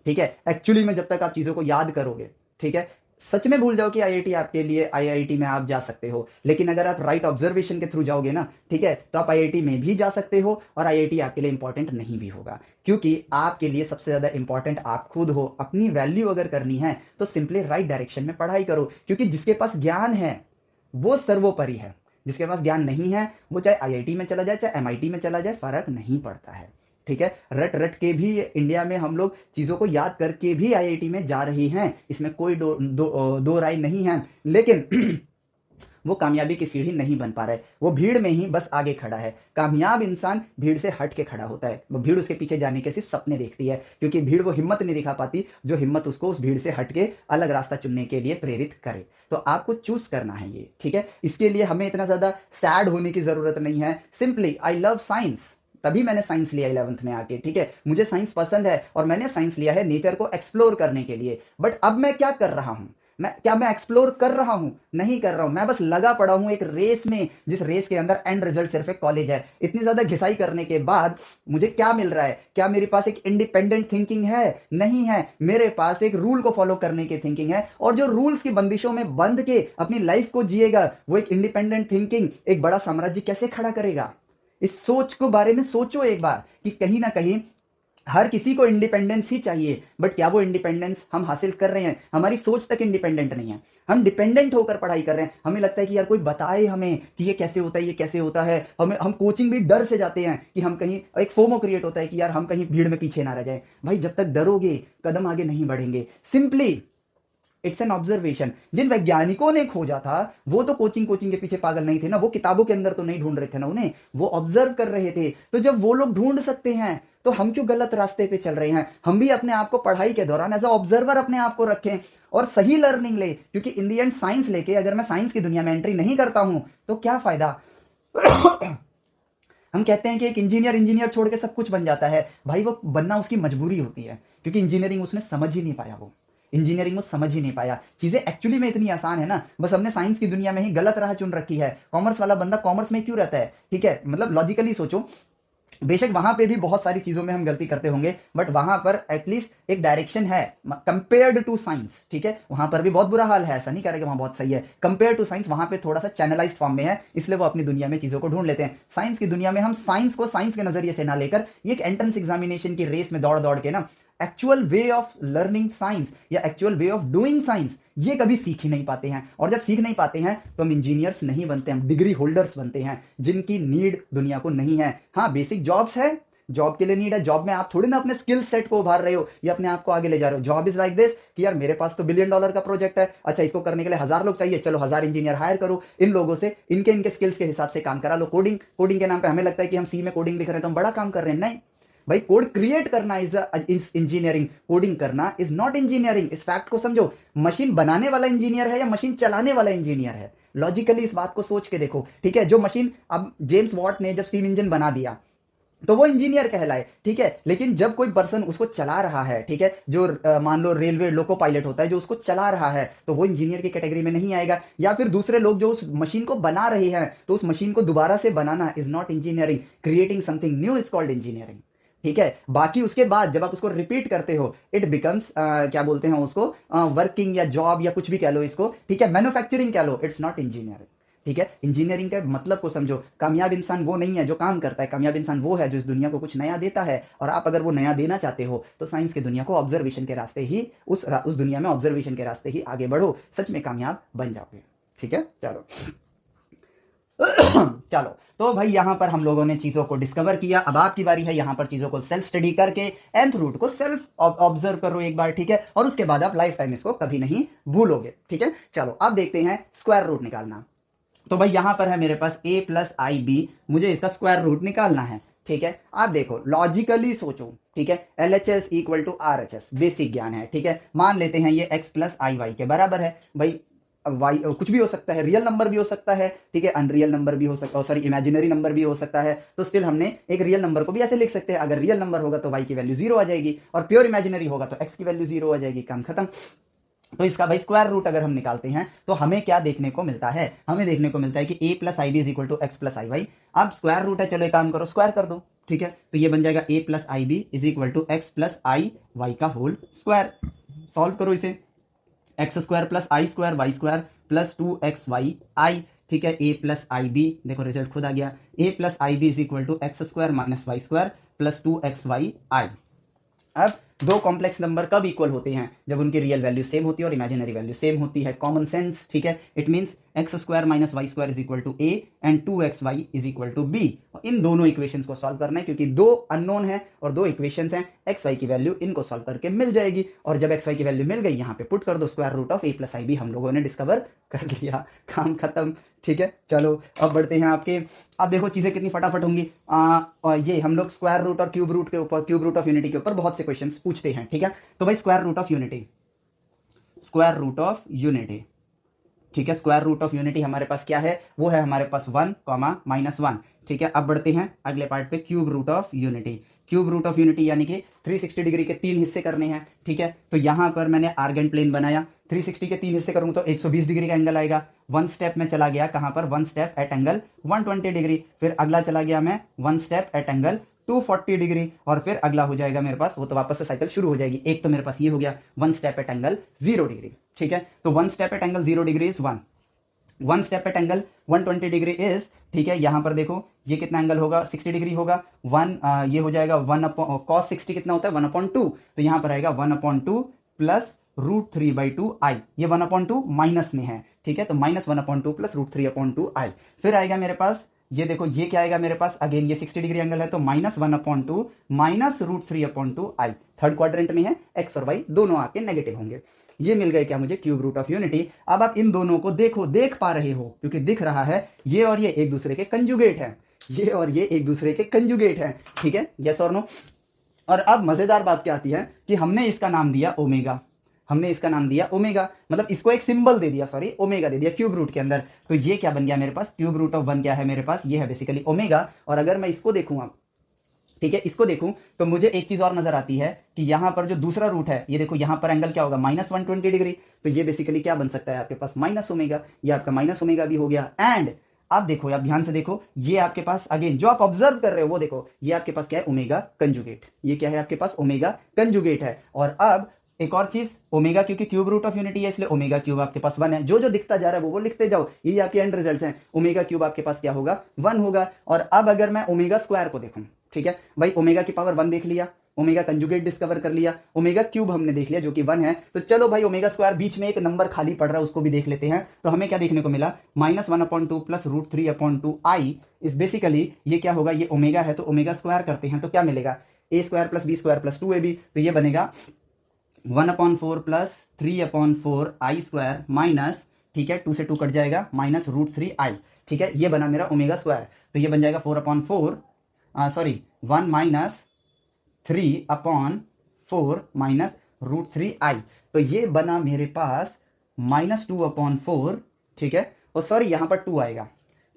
ठीक है? एक्चुअली में जब तक आप चीजों को याद करोगे, ठीक है, सच में भूल जाओ कि आईआईटी आपके लिए, आईआईटी में आप जा सकते हो, लेकिन अगर आप राइट ऑब्जर्वेशन के थ्रू जाओगे ना, ठीक है, तो आप आईआईटी में भी जा सकते हो, और आईआईटी आपके लिए इंपॉर्टेंट नहीं भी होगा, क्योंकि आपके लिए सबसे ज्यादा इंपॉर्टेंट आप खुद हो। अपनी वैल्यू अगर करनी है तो सिंपली राइट डायरेक्शन में पढ़ाई करो, क्योंकि जिसके पास ज्ञान है वो सर्वोपरि है। जिसके पास ज्ञान नहीं है वो चाहे आईआईटी में चला जाए, चाहे एमआईटी में चला जाए, फर्क नहीं पड़ता है, ठीक है? रट रट के भी इंडिया में हम लोग चीजों को याद करके भी आईआईटी में जा रहे हैं, इसमें कोई दो राय नहीं है, लेकिन वो कामयाबी की सीढ़ी नहीं बन पा रहे, वो भीड़ में ही बस आगे खड़ा है। कामयाब इंसान भीड़ से हट के खड़ा होता है, वो भीड़ उसके पीछे जाने के सिर्फ सपने देखती है, क्योंकि भीड़ वो हिम्मत नहीं दिखा पाती जो हिम्मत उसको उस भीड़ से हट के अलग रास्ता चुनने के लिए प्रेरित करे। तो आपको चूज करना है ये, ठीक है? इसके लिए हमें इतना ज्यादा सैड होने की जरूरत नहीं है। सिंपली आई लव साइंस, तभी मैंने साइंस लिया 11th में आके, ठीक है? मुझे साइंस पसंद है और मैंने साइंस लिया है नेचर को एक्सप्लोर करने के लिए। बट अब मैं क्या कर रहा हूं? मैं एक्सप्लोर कर रहा हूं? नहीं कर रहा हूं। मैं बस लगा पड़ा हूं एक रेस में, जिस रेस के अंदर एंड रिजल्ट सिर्फ एक कॉलेज है। इतनी ज्यादा घिसाई करने के बाद मुझे क्या मिल रहा है? क्या मेरे पास एक इंडिपेंडेंट थिंकिंग है? नहीं है। मेरे पास एक रूल को फॉलो करने की थिंकिंग है, और जो रूल्स की बंदिशों में बंध के अपनी लाइफ को जिएगा, वो एक इंडिपेंडेंट थिंकिंग एक बड़ा साम्राज्य कैसे खड़ा करेगा? इस सोच को बारे में सोचो एक बार, कि कहीं ना कहीं हर किसी को इंडिपेंडेंस ही चाहिए, बट क्या वो इंडिपेंडेंस हम हासिल कर रहे हैं? हमारी सोच तक इंडिपेंडेंट नहीं है, हम डिपेंडेंट होकर पढ़ाई कर रहे हैं। हमें लगता है कि यार कोई बताए हमें कि ये कैसे होता है, ये कैसे होता है। हम कोचिंग भी डर से जाते हैं कि हम कहीं, एक फोमो क्रिएट होता है कि यार हम कहीं भीड़ में पीछे ना रह जाए। भाई जब तक डरोगे कदम आगे नहीं बढ़ेंगे। Simply it's an observation. जिन वैज्ञानिकों ने खोजा था वो तो कोचिंग कोचिंग के पीछे पागल नहीं थे ना, वो किताबों के अंदर तो नहीं ढूंढ रहे थे ना उन्हें, वो ऑब्जर्व कर रहे थे। तो जब वो लोग ढूंढ सकते हैं तो हम क्यों गलत रास्ते पे चल रहे हैं? हम भी अपने आप को पढ़ाई के दौरान एज अ ऑब्जर्वर अपने आप को रखें और सही लर्निंग ले, क्योंकि इन दी एंड साइंस लेके अगर मैं साइंस की दुनिया में एंट्री नहीं करता हूं तो क्या फायदा? हम कहते हैं कि एक इंजीनियर छोड़ के सब कुछ बन जाता है। भाई वो बनना उसकी मजबूरी होती है, क्योंकि इंजीनियरिंग उसने समझ ही नहीं पाया, वो इंजीनियरिंग वो समझ ही नहीं पाया। चीजें एक्चुअली में इतनी आसान है ना, बस हमने साइंस की दुनिया में ही गलत राह चुन रखी है। कॉमर्स वाला बंदा कॉमर्स में क्यों रहता है? ठीक है, मतलब लॉजिकली सोचो, बेशक वहां पे भी बहुत सारी चीजों में हम गलती करते होंगे, बट वहां पर एटलीस्ट एक डायरेक्शन है कंपेयर्ड टू साइंस, ठीक है? वहां पर भी बहुत बुरा हाल है, ऐसा नहीं करेगा, वहां बहुत सही है। कंपेयर टू साइंस वहां पे थोड़ा सा चैनलाइज फॉर्म में है, इसलिए वो अपनी दुनिया में चीजों को ढूंढ लेते हैं। साइंस की दुनिया में हम साइंस को साइंस के नजरिए से ना लेकर ये एक एंट्रेंस एग्जामिनेशन की रेस में दौड़ दौड़ के ना actual way of learning science या actual way of doing science ये कभी सीख ही नहीं पाते हैं। और जब सीख नहीं पाते हैं तो हम इंजीनियर्स नहीं बनते, हम डिग्री होल्डर्स बनते हैं, जिनकी नीड दुनिया को नहीं है। हाँ, बेसिक जॉब्स है, जॉब के लिए नीड है। जॉब में आप थोड़ी ना अपने स्किल सेट को उभार रहे हो या अपने आप को आगे ले जा रहे हो। जॉब इज लाइक दिस कि यार मेरे पास तो $1 बिलियन का प्रोजेक्ट है, अच्छा इसको करने के लिए 1000 लोग चाहिए, चलो 1000 इंजीनियर हायर करो, इन लोगों से इनके इनके स्किल्स के हिसाब से काम करा लो। कोडिंग कोडिंग के नाम पे हमें लगता है कि हम सी में कोडिंग लिख रहे हैं तो हम बड़ा काम कर रहे हैं। नहीं भाई, कोड क्रिएट करना इज इंजीनियरिंग, कोडिंग करना इज नॉट इंजीनियरिंग। इस फैक्ट को समझो, मशीन बनाने वाला इंजीनियर है या मशीन चलाने वाला इंजीनियर है? लॉजिकली इस बात को सोच के देखो, ठीक है? जो मशीन, अब जेम्स वॉट ने जब स्टीम इंजन बना दिया तो वो इंजीनियर कहलाए, ठीक है? लेकिन जब कोई पर्सन उसको चला रहा है, ठीक है, जो मान लो रेलवे लोको पायलट होता है जो उसको चला रहा है, तो वो इंजीनियर की कैटेगरी में नहीं आएगा। या फिर दूसरे लोग जो उस मशीन को बना रहे हैं, तो उस मशीन को दोबारा से बनाना is not engineering. Creating something new is called engineering, ठीक है? बाकी उसके बाद जब आप उसको रिपीट करते हो, इट बिकम्स क्या बोलते हैं उसको, वर्किंग या जॉब या कुछ भी कह लो इसको, ठीक है, मैन्युफैक्चरिंग कह लो, इट्स नॉट इंजीनियरिंग, ठीक है? इंजीनियरिंग के मतलब को समझो। कामयाब इंसान वो नहीं है जो काम करता है, कामयाब इंसान वो है जो इस दुनिया को कुछ नया देता है। और आप अगर वो नया देना चाहते हो तो साइंस की दुनिया को ऑब्जर्वेशन के रास्ते ही, उस दुनिया में ऑब्जर्वेशन के रास्ते ही आगे बढ़ो, सच में कामयाब बन जाओगे, ठीक है? चलो, चलो, तो भाई यहां पर हम लोगों ने चीजों को डिस्कवर किया। अब आपकी बारी है यहां पर चीजों को सेल्फ स्टडी करके nth रूट को सेल्फ ऑब्जर्व करो एक बार, ठीक है, और उसके बाद आप लाइफ टाइम इसको कभी नहीं भूलोगे, ठीक है। चलो अब देखते हैं स्क्वायर रूट निकालना। तो भाई यहां पर है मेरे पास a प्लस आई बी, मुझे इसका स्क्वायर रूट निकालना है, ठीक है। आप देखो लॉजिकली सोचो, ठीक है, L H S equal to R H S, basic ज्ञान है, ठीक है। मान लेते हैं ये x प्लस आई वाई के बराबर है। भाई वाई कुछ भी हो सकता है, रियल नंबर भी हो सकता है, ठीक है, अनरियल नंबर भी हो सकता है, सॉरी इमेजिनरी नंबर भी हो सकता है। तो स्टिल हमने एक रियल नंबर को भी ऐसे लिख सकते हैं, अगर रियल नंबर होगा तो वाई की वैल्यू 0 आ जाएगी, और प्योर इमेजिनरी होगा तो एक्स की वैल्यू 0 आ जाएगी, काम खत्म। तो इसका भाई स्क्वायर रूट अगर हम निकालते हैं तो हमें क्या देखने को मिलता है, हमें देखने को मिलता है कि a plus i B is equal to x plus i Y. अब स्क्वायर रूट है, चलो एक काम करो स्क्वायर कर दो, ठीक है। तो ये बन जाएगा a plus i B is equal to x plus i y का होल स्क्वायर। सॉल्व करो इसे, x square plus i square y square plus 2xy i, ठीक है। a प्लस आई बी, देखो रिजल्ट खुद आ गया, a plus i B is equal to x square minus y square plus 2xy i. अब दो कॉम्प्लेक्स नंबर कब इक्वल होते हैं, जब उनकी रियल वैल्यू सेम होती है और इमेजिनरी वैल्यू सेम होती है, कॉमन सेंस, ठीक है। It means x square minus y square is equal to a and 2xy is equal to b. इन दोनों इक्वेशंस को सॉल्व करना है, क्योंकि दो अननोन है और दो इक्वेशंस हैं, एक्स वाई की वैल्यू इनको सॉल्व करके मिल जाएगी, और जब एक्स वाई की वैल्यू मिल गई यहाँ पे पुट कर दो, square root of a plus i B हम लोगों ने डिस्कवर कर लिया, काम खत्म, ठीक है। चलो अब बढ़ते हैं आपके, अब देखो चीजें कितनी फटाफट होंगी। और ये हम लोग स्क्वायर रूट और क्यूब रूट के ऊपर, क्यूब रूट ऑफ यूनिटी के ऊपर बहुत से क्वेश्चंस पूछते हैं, ठीक है। तो भाई square root of unity, square root of unity, ठीक है। स्क्वायर रूट ऑफ यूनिटी हमारे पास क्या है, वो है हमारे पास 1 माइनस 1, ठीक है। अब बढ़ते हैं अगले पार्ट पे, cube root of unity. Cube root of unity यानी कि 360 डिग्री के 3 हिस्से करने हैं, ठीक है। तो यहां पर मैंने आर्गन प्लेन बनाया, 360 के 3 हिस्से करूंगा तो 120 डिग्री का एंगल आएगा। वन स्टेप में चला गया कहां पर, one step at angle 120 degree, फिर अगला चला गया मैं one step at angle 240 degree, और फिर अगला हो जाएगा मेरे पास, वो तो वापस से साइकिल शुरू हो जाएगी। एक तो मेरे पास ये हो गया one step at angle 0 degree, ठीक है। तो one step at angle 0 degree is 1, one step at angle 120 degree is, ठीक है। यहां पर देखो ये कितना एंगल होगा, 60 डिग्री होगा। ये हो जाएगा 1 कॉस 60 कितना होता है 1/2, तो यहां पर आएगा 1/2 प्लस √3/2 आई, ये 1/2 माइनस में है, ठीक है। तो माइनस 1/2 प्लस √3/2 आई। फिर आएगा मेरे पास, ये देखो ये क्या आएगा मेरे पास, अगेन ये 60 डिग्री एंगल है, तो माइनस 1/2 माइनस √3/2 आई। थर्ड क्वाड्रेंट में है, एक्स और वाई दोनों आपके नेगेटिव होंगे। ये मिल गए क्या मुझे, क्यूब रूट ऑफ यूनिटी। अब आप इन दोनों को देखो, देख पा रहे हो, क्योंकि दिख रहा है ये और ये एक दूसरे के कंजुगेट है, ये और ये एक दूसरे के कंजुगेट है, ठीक है, यस और नो। और अब मजेदार बात क्या आती है कि हमने इसका नाम दिया ओमेगा, हमने इसका नाम दिया ओमेगा, मतलब इसको एक सिंबल दे दिया, सॉरी ओमेगा दे दिया क्यूब रूट के अंदर। तो ये क्या बन गया मेरे पास, क्यूब रूट ऑफ 1 क्या है मेरे पास, ये है बेसिकली ओमेगा। और अगर मैं इसको देखूं अब, ठीक है, इसको देखूं तो मुझे एक चीज और नजर आती है कि यहां पर जो दूसरा रूट है, ये देखो यहां पर एंगल क्या होगा माइनस 120 डिग्री, तो ये बेसिकली क्या बन सकता है आपके पास माइनस ओमेगा, ये आपका माइनस ओमेगा भी हो गया। एंड आप देखो, आप ध्यान से देखो, ये आपके पास अगेन जो आप ऑब्जर्व कर रहे हो वो देखो, ये आपके पास क्या है ओमेगा कंजुगेट, ये क्या है आपके पास ओमेगा कंजुगेट है। और अब एक और चीज, ओमेगा क्योंकि क्यूब रूट ऑफ यूनिटी है इसलिए ओमेगा क्यूब आपके पास 1 है, जो जो दिखता जा रहा है वो लिखते जाओ, ये आपके एंड रिजल्ट्स हैं। ओमेगा क्यूब आपके पास क्या होगा 1 होगा। और अब अगर मैं ओमेगा स्क्वायर को देखूं, ठीक है भाई, ओमेगा की पावर 1 देख लिया, ओमेगा कंजुगेट डिस्कवर कर लिया, ओमेगा क्यूब हमने देख लिया जो कि 1 है, तो चलो भाई ओमेगा स्क्वायर बीच में एक नंबर खाली पड़ रहा है उसको भी देख लेते हैं। तो हमें क्या देखने को मिला, minus 1/2 plus √3/2 I is basically, ये क्या होगा, ये ओमेगा है तो ओमेगा स्क्वायर करते हैं तो क्या मिलेगा, a square plus b square plus 2ab, तो ये बनेगा 1/4 प्लस 3/4 आई स्क्वायर माइनस, ठीक है 2 से 2 कट जाएगा, माइनस √3 आई, ठीक है। ये बना मेरा ओमेगा स्क्वायर, तो ये बन जाएगा 4/4 सॉरी 1 माइनस 3/4 माइनस √3 आई, तो ये बना मेरे पास -2/4, ठीक है। और सॉरी यहां पर 2 आएगा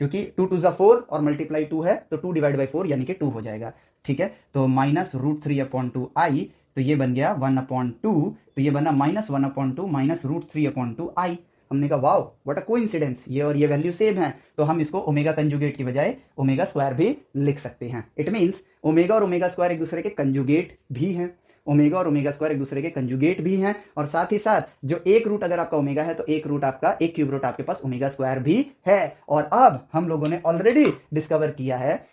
क्योंकि 2 2 4 और मल्टीप्लाई 2 है, तो 2 डिवाइड बाई 4 यानी कि 2 हो जाएगा, ठीक है। तो माइनस √3/2 आई, तो ये बन गया 1/2, तो ये बना -1/2 माइनस √3/2 आई। हमने कहा वाओ व्हाट अ कोइंसिडेंस, ये और ये वैल्यू सेम है, तो हम इसको ओमेगा कंजुगेट की बजाय ओमेगा स्क्वायर भी लिख सकते हैं। इट मींस ओमेगा और ओमेगा स्क्वायर एक दूसरे के कंजुगेट भी हैं, ओमेगा और ओमेगा स्क्वायर एक दूसरे के कंजुगेट भी हैं, और साथ ही साथ जो एक रूट अगर आपका ओमेगा है तो एक रूट आपका, एक क्यूब रूट आपके पास ओमेगा स्क्वायर भी है। और अब हम लोगों ने ऑलरेडी डिस्कवर किया है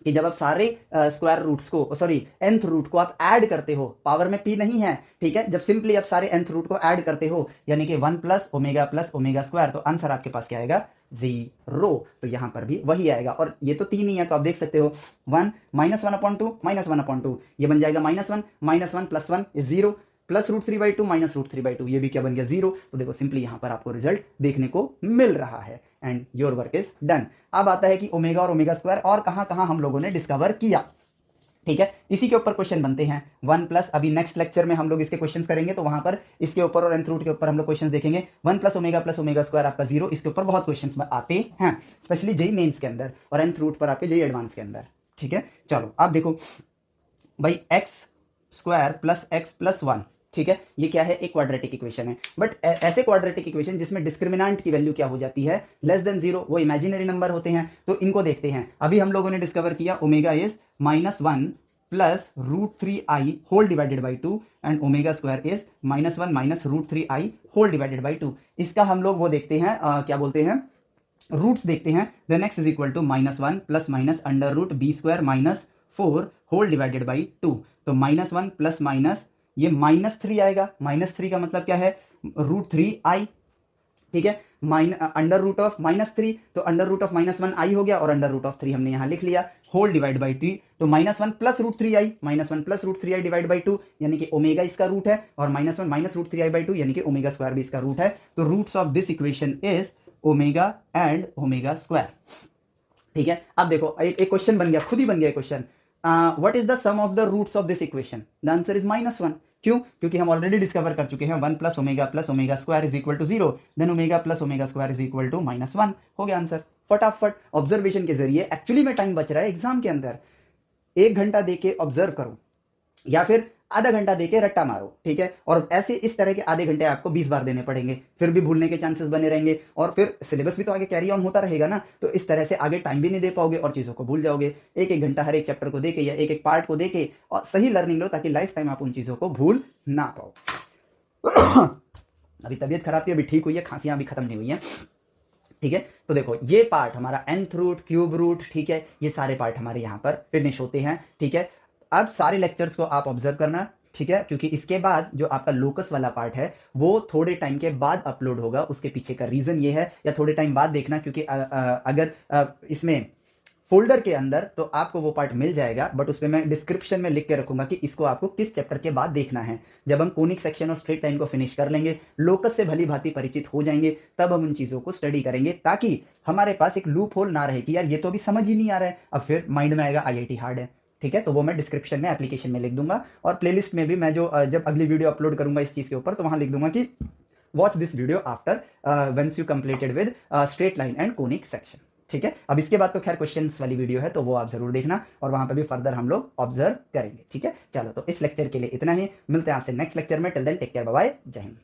कि जब आप सारे स्क्वायर रूट्स को, सॉरी nth रूट को आप ऐड करते हो, पावर में p नहीं है, ठीक है, जब सिंपली आप सारे nth रूट को ऐड करते हो यानी कि 1 प्लस ओमेगा स्क्वायर, तो आंसर आपके पास क्या आएगा 0। तो यहां पर भी वही आएगा, और ये तो 3 ही है तो आप देख सकते हो 1 -1/2 -1/2, ये बन जाएगा -1 -1 + 1 इज 0, प्लस √3/2 माइनस √3/2, ये भी क्या बन गया 0। तो देखो सिंपली यहां पर आपको रिजल्ट देखने को मिल रहा है and your work is done. अब आता है कि ओमेगा और ओमेगा स्क्वायर और कहां कहां हम लोगों ने डिस्कवर किया। ठीक है, इसी के ऊपर क्वेश्चन बनते हैं 1 प्लस, अभी नेक्स्ट लेक्चर में हम लोग इसके क्वेश्चंस करेंगे तो वहां पर इसके ऊपर और nth रूट के ऊपर हम लोग क्वेश्चंस देखेंगे। 1 प्लस ओमेगा स्क्वायर आपका 0, इसके ऊपर बहुत क्वेश्चंस आते हैं स्पेशली जेई मेंस के अंदर और nth रूट पर आपके जेई एडवांस के अंदर। ठीक है, चलो आप देखो भाई x square plus x plus 1, ठीक है, ये क्या है, एक क्वाड्रेटिक इक्वेशन है, बट ऐसे क्वाड्रेटिक इक्वेशन जिसमें डिस्क्रिमिनेंट की वैल्यू क्या हो जाती है, लेस देन 0, वो इमेजिनरी नंबर होते हैं। तो इनको देखते हैं। अभी हम लोगों ने डिस्कवर किया omega is -1 plus √3i whole divided by 2 and omega square is -1 minus √3i whole divided by 2। इसका हम लोग वो देखते हैं, क्या बोलते हैं, रूट्स देखते हैं। Then x is equal to -1 plus minus √b² -4 whole divided by 2। तो -1 प्लस माइनस ये -3 आएगा, -3 का मतलब क्या है, √3i, ठीक है, √3, तो √-1i हो गया और √3 हमने यहां लिख लिया, होल डिवाइड बाई 3। तो -1 प्लस √3i डिवाइड बाई 2 यानी कि ओमेगा इसका रूट है, और -1 माइनस √3i/2 यानी कि ओमेगा स्क्वायर भी इसका रूट है। तो roots of this equation is omega and omega square. ठीक है, अब देखो एक क्वेश्चन बन गया, खुद ही बन गया question, what is the sum of the roots of this equation, the answer is -1। क्यों? क्योंकि हम ऑलरेडी डिस्कवर कर चुके हैं 1 plus omega square is equal to 0, then omega plus omega square is equal to -1, हो गया आंसर। फटाफट ऑब्जर्वेशन के जरिए, एक्चुअली में टाइम बच रहा है एग्जाम के अंदर, 1 घंटा देके ऑब्जर्व करो या फिर आधा घंटा देके रट्टा मारो। ठीक है, और ऐसे इस तरह के आधे घंटे आपको 20 बार देने पड़ेंगे, फिर भी भूलने के चांसेस बने रहेंगे, और फिर सिलेबस भी तो आगे कैरी ऑन होता रहेगा ना, तो इस तरह से आगे टाइम भी नहीं दे पाओगे और चीजों को भूल जाओगे। एक एक घंटा हर एक चैप्टर को देके या एक एक पार्ट को देके और सही लर्निंग लो, ताकि लाइफ टाइम आप उन चीजों को भूल ना पाओ। अभी तबीयत खराब थी, अभी ठीक हुई है, खांसियां अभी खत्म नहीं हुई है। ठीक है, तो देखो ये पार्ट हमारा nth रूट, क्यूब रूट, ठीक है, ये सारे पार्ट हमारे यहाँ पर फिनिश होते हैं। ठीक है, अब सारे लेक्चर्स को आप ऑब्जर्व करना, ठीक है, क्योंकि इसके बाद जो आपका लोकस वाला पार्ट है वो थोड़े टाइम के बाद अपलोड होगा। उसके पीछे का रीजन ये है, या थोड़े टाइम बाद देखना, क्योंकि अगर इसमें फोल्डर के अंदर तो आपको वो पार्ट मिल जाएगा, बट उसमें मैं डिस्क्रिप्शन में लिख के रखूंगा कि इसको आपको किस चैप्टर के बाद देखना है। जब हम कोनिक सेक्शन और स्ट्रेट लाइन को फिनिश कर लेंगे, लोकस से भली भांति परिचित हो जाएंगे, तब हम उन चीजों को स्टडी करेंगे, ताकि हमारे पास एक लूप होल ना रहे कि यार ये तो अभी समझ ही नहीं आ रहा है, अब फिर माइंड में आएगा आईआईटी हार्ड है। ठीक है, तो वो मैं डिस्क्रिप्शन में एप्लीकेशन में लिख दूंगा, और प्लेलिस्ट में भी मैं जो जब अगली वीडियो अपलोड करूंगा इस चीज के ऊपर, तो वहां लिख दूंगा कि watch this video after once you completed with straight line and conic section. ठीक है, अब इसके बाद तो खैर क्वेश्चंस वाली वीडियो है, तो वो आप जरूर देखना, और वहां पे भी फर्दर हम लोग ऑब्जर्व करेंगे। ठीक है, चलो तो इस लेक्चर के लिए इतना ही, मिलते हैं आपसे नेक्स्ट लेक्चर में। Till then take care, bye bye, जय हिंद।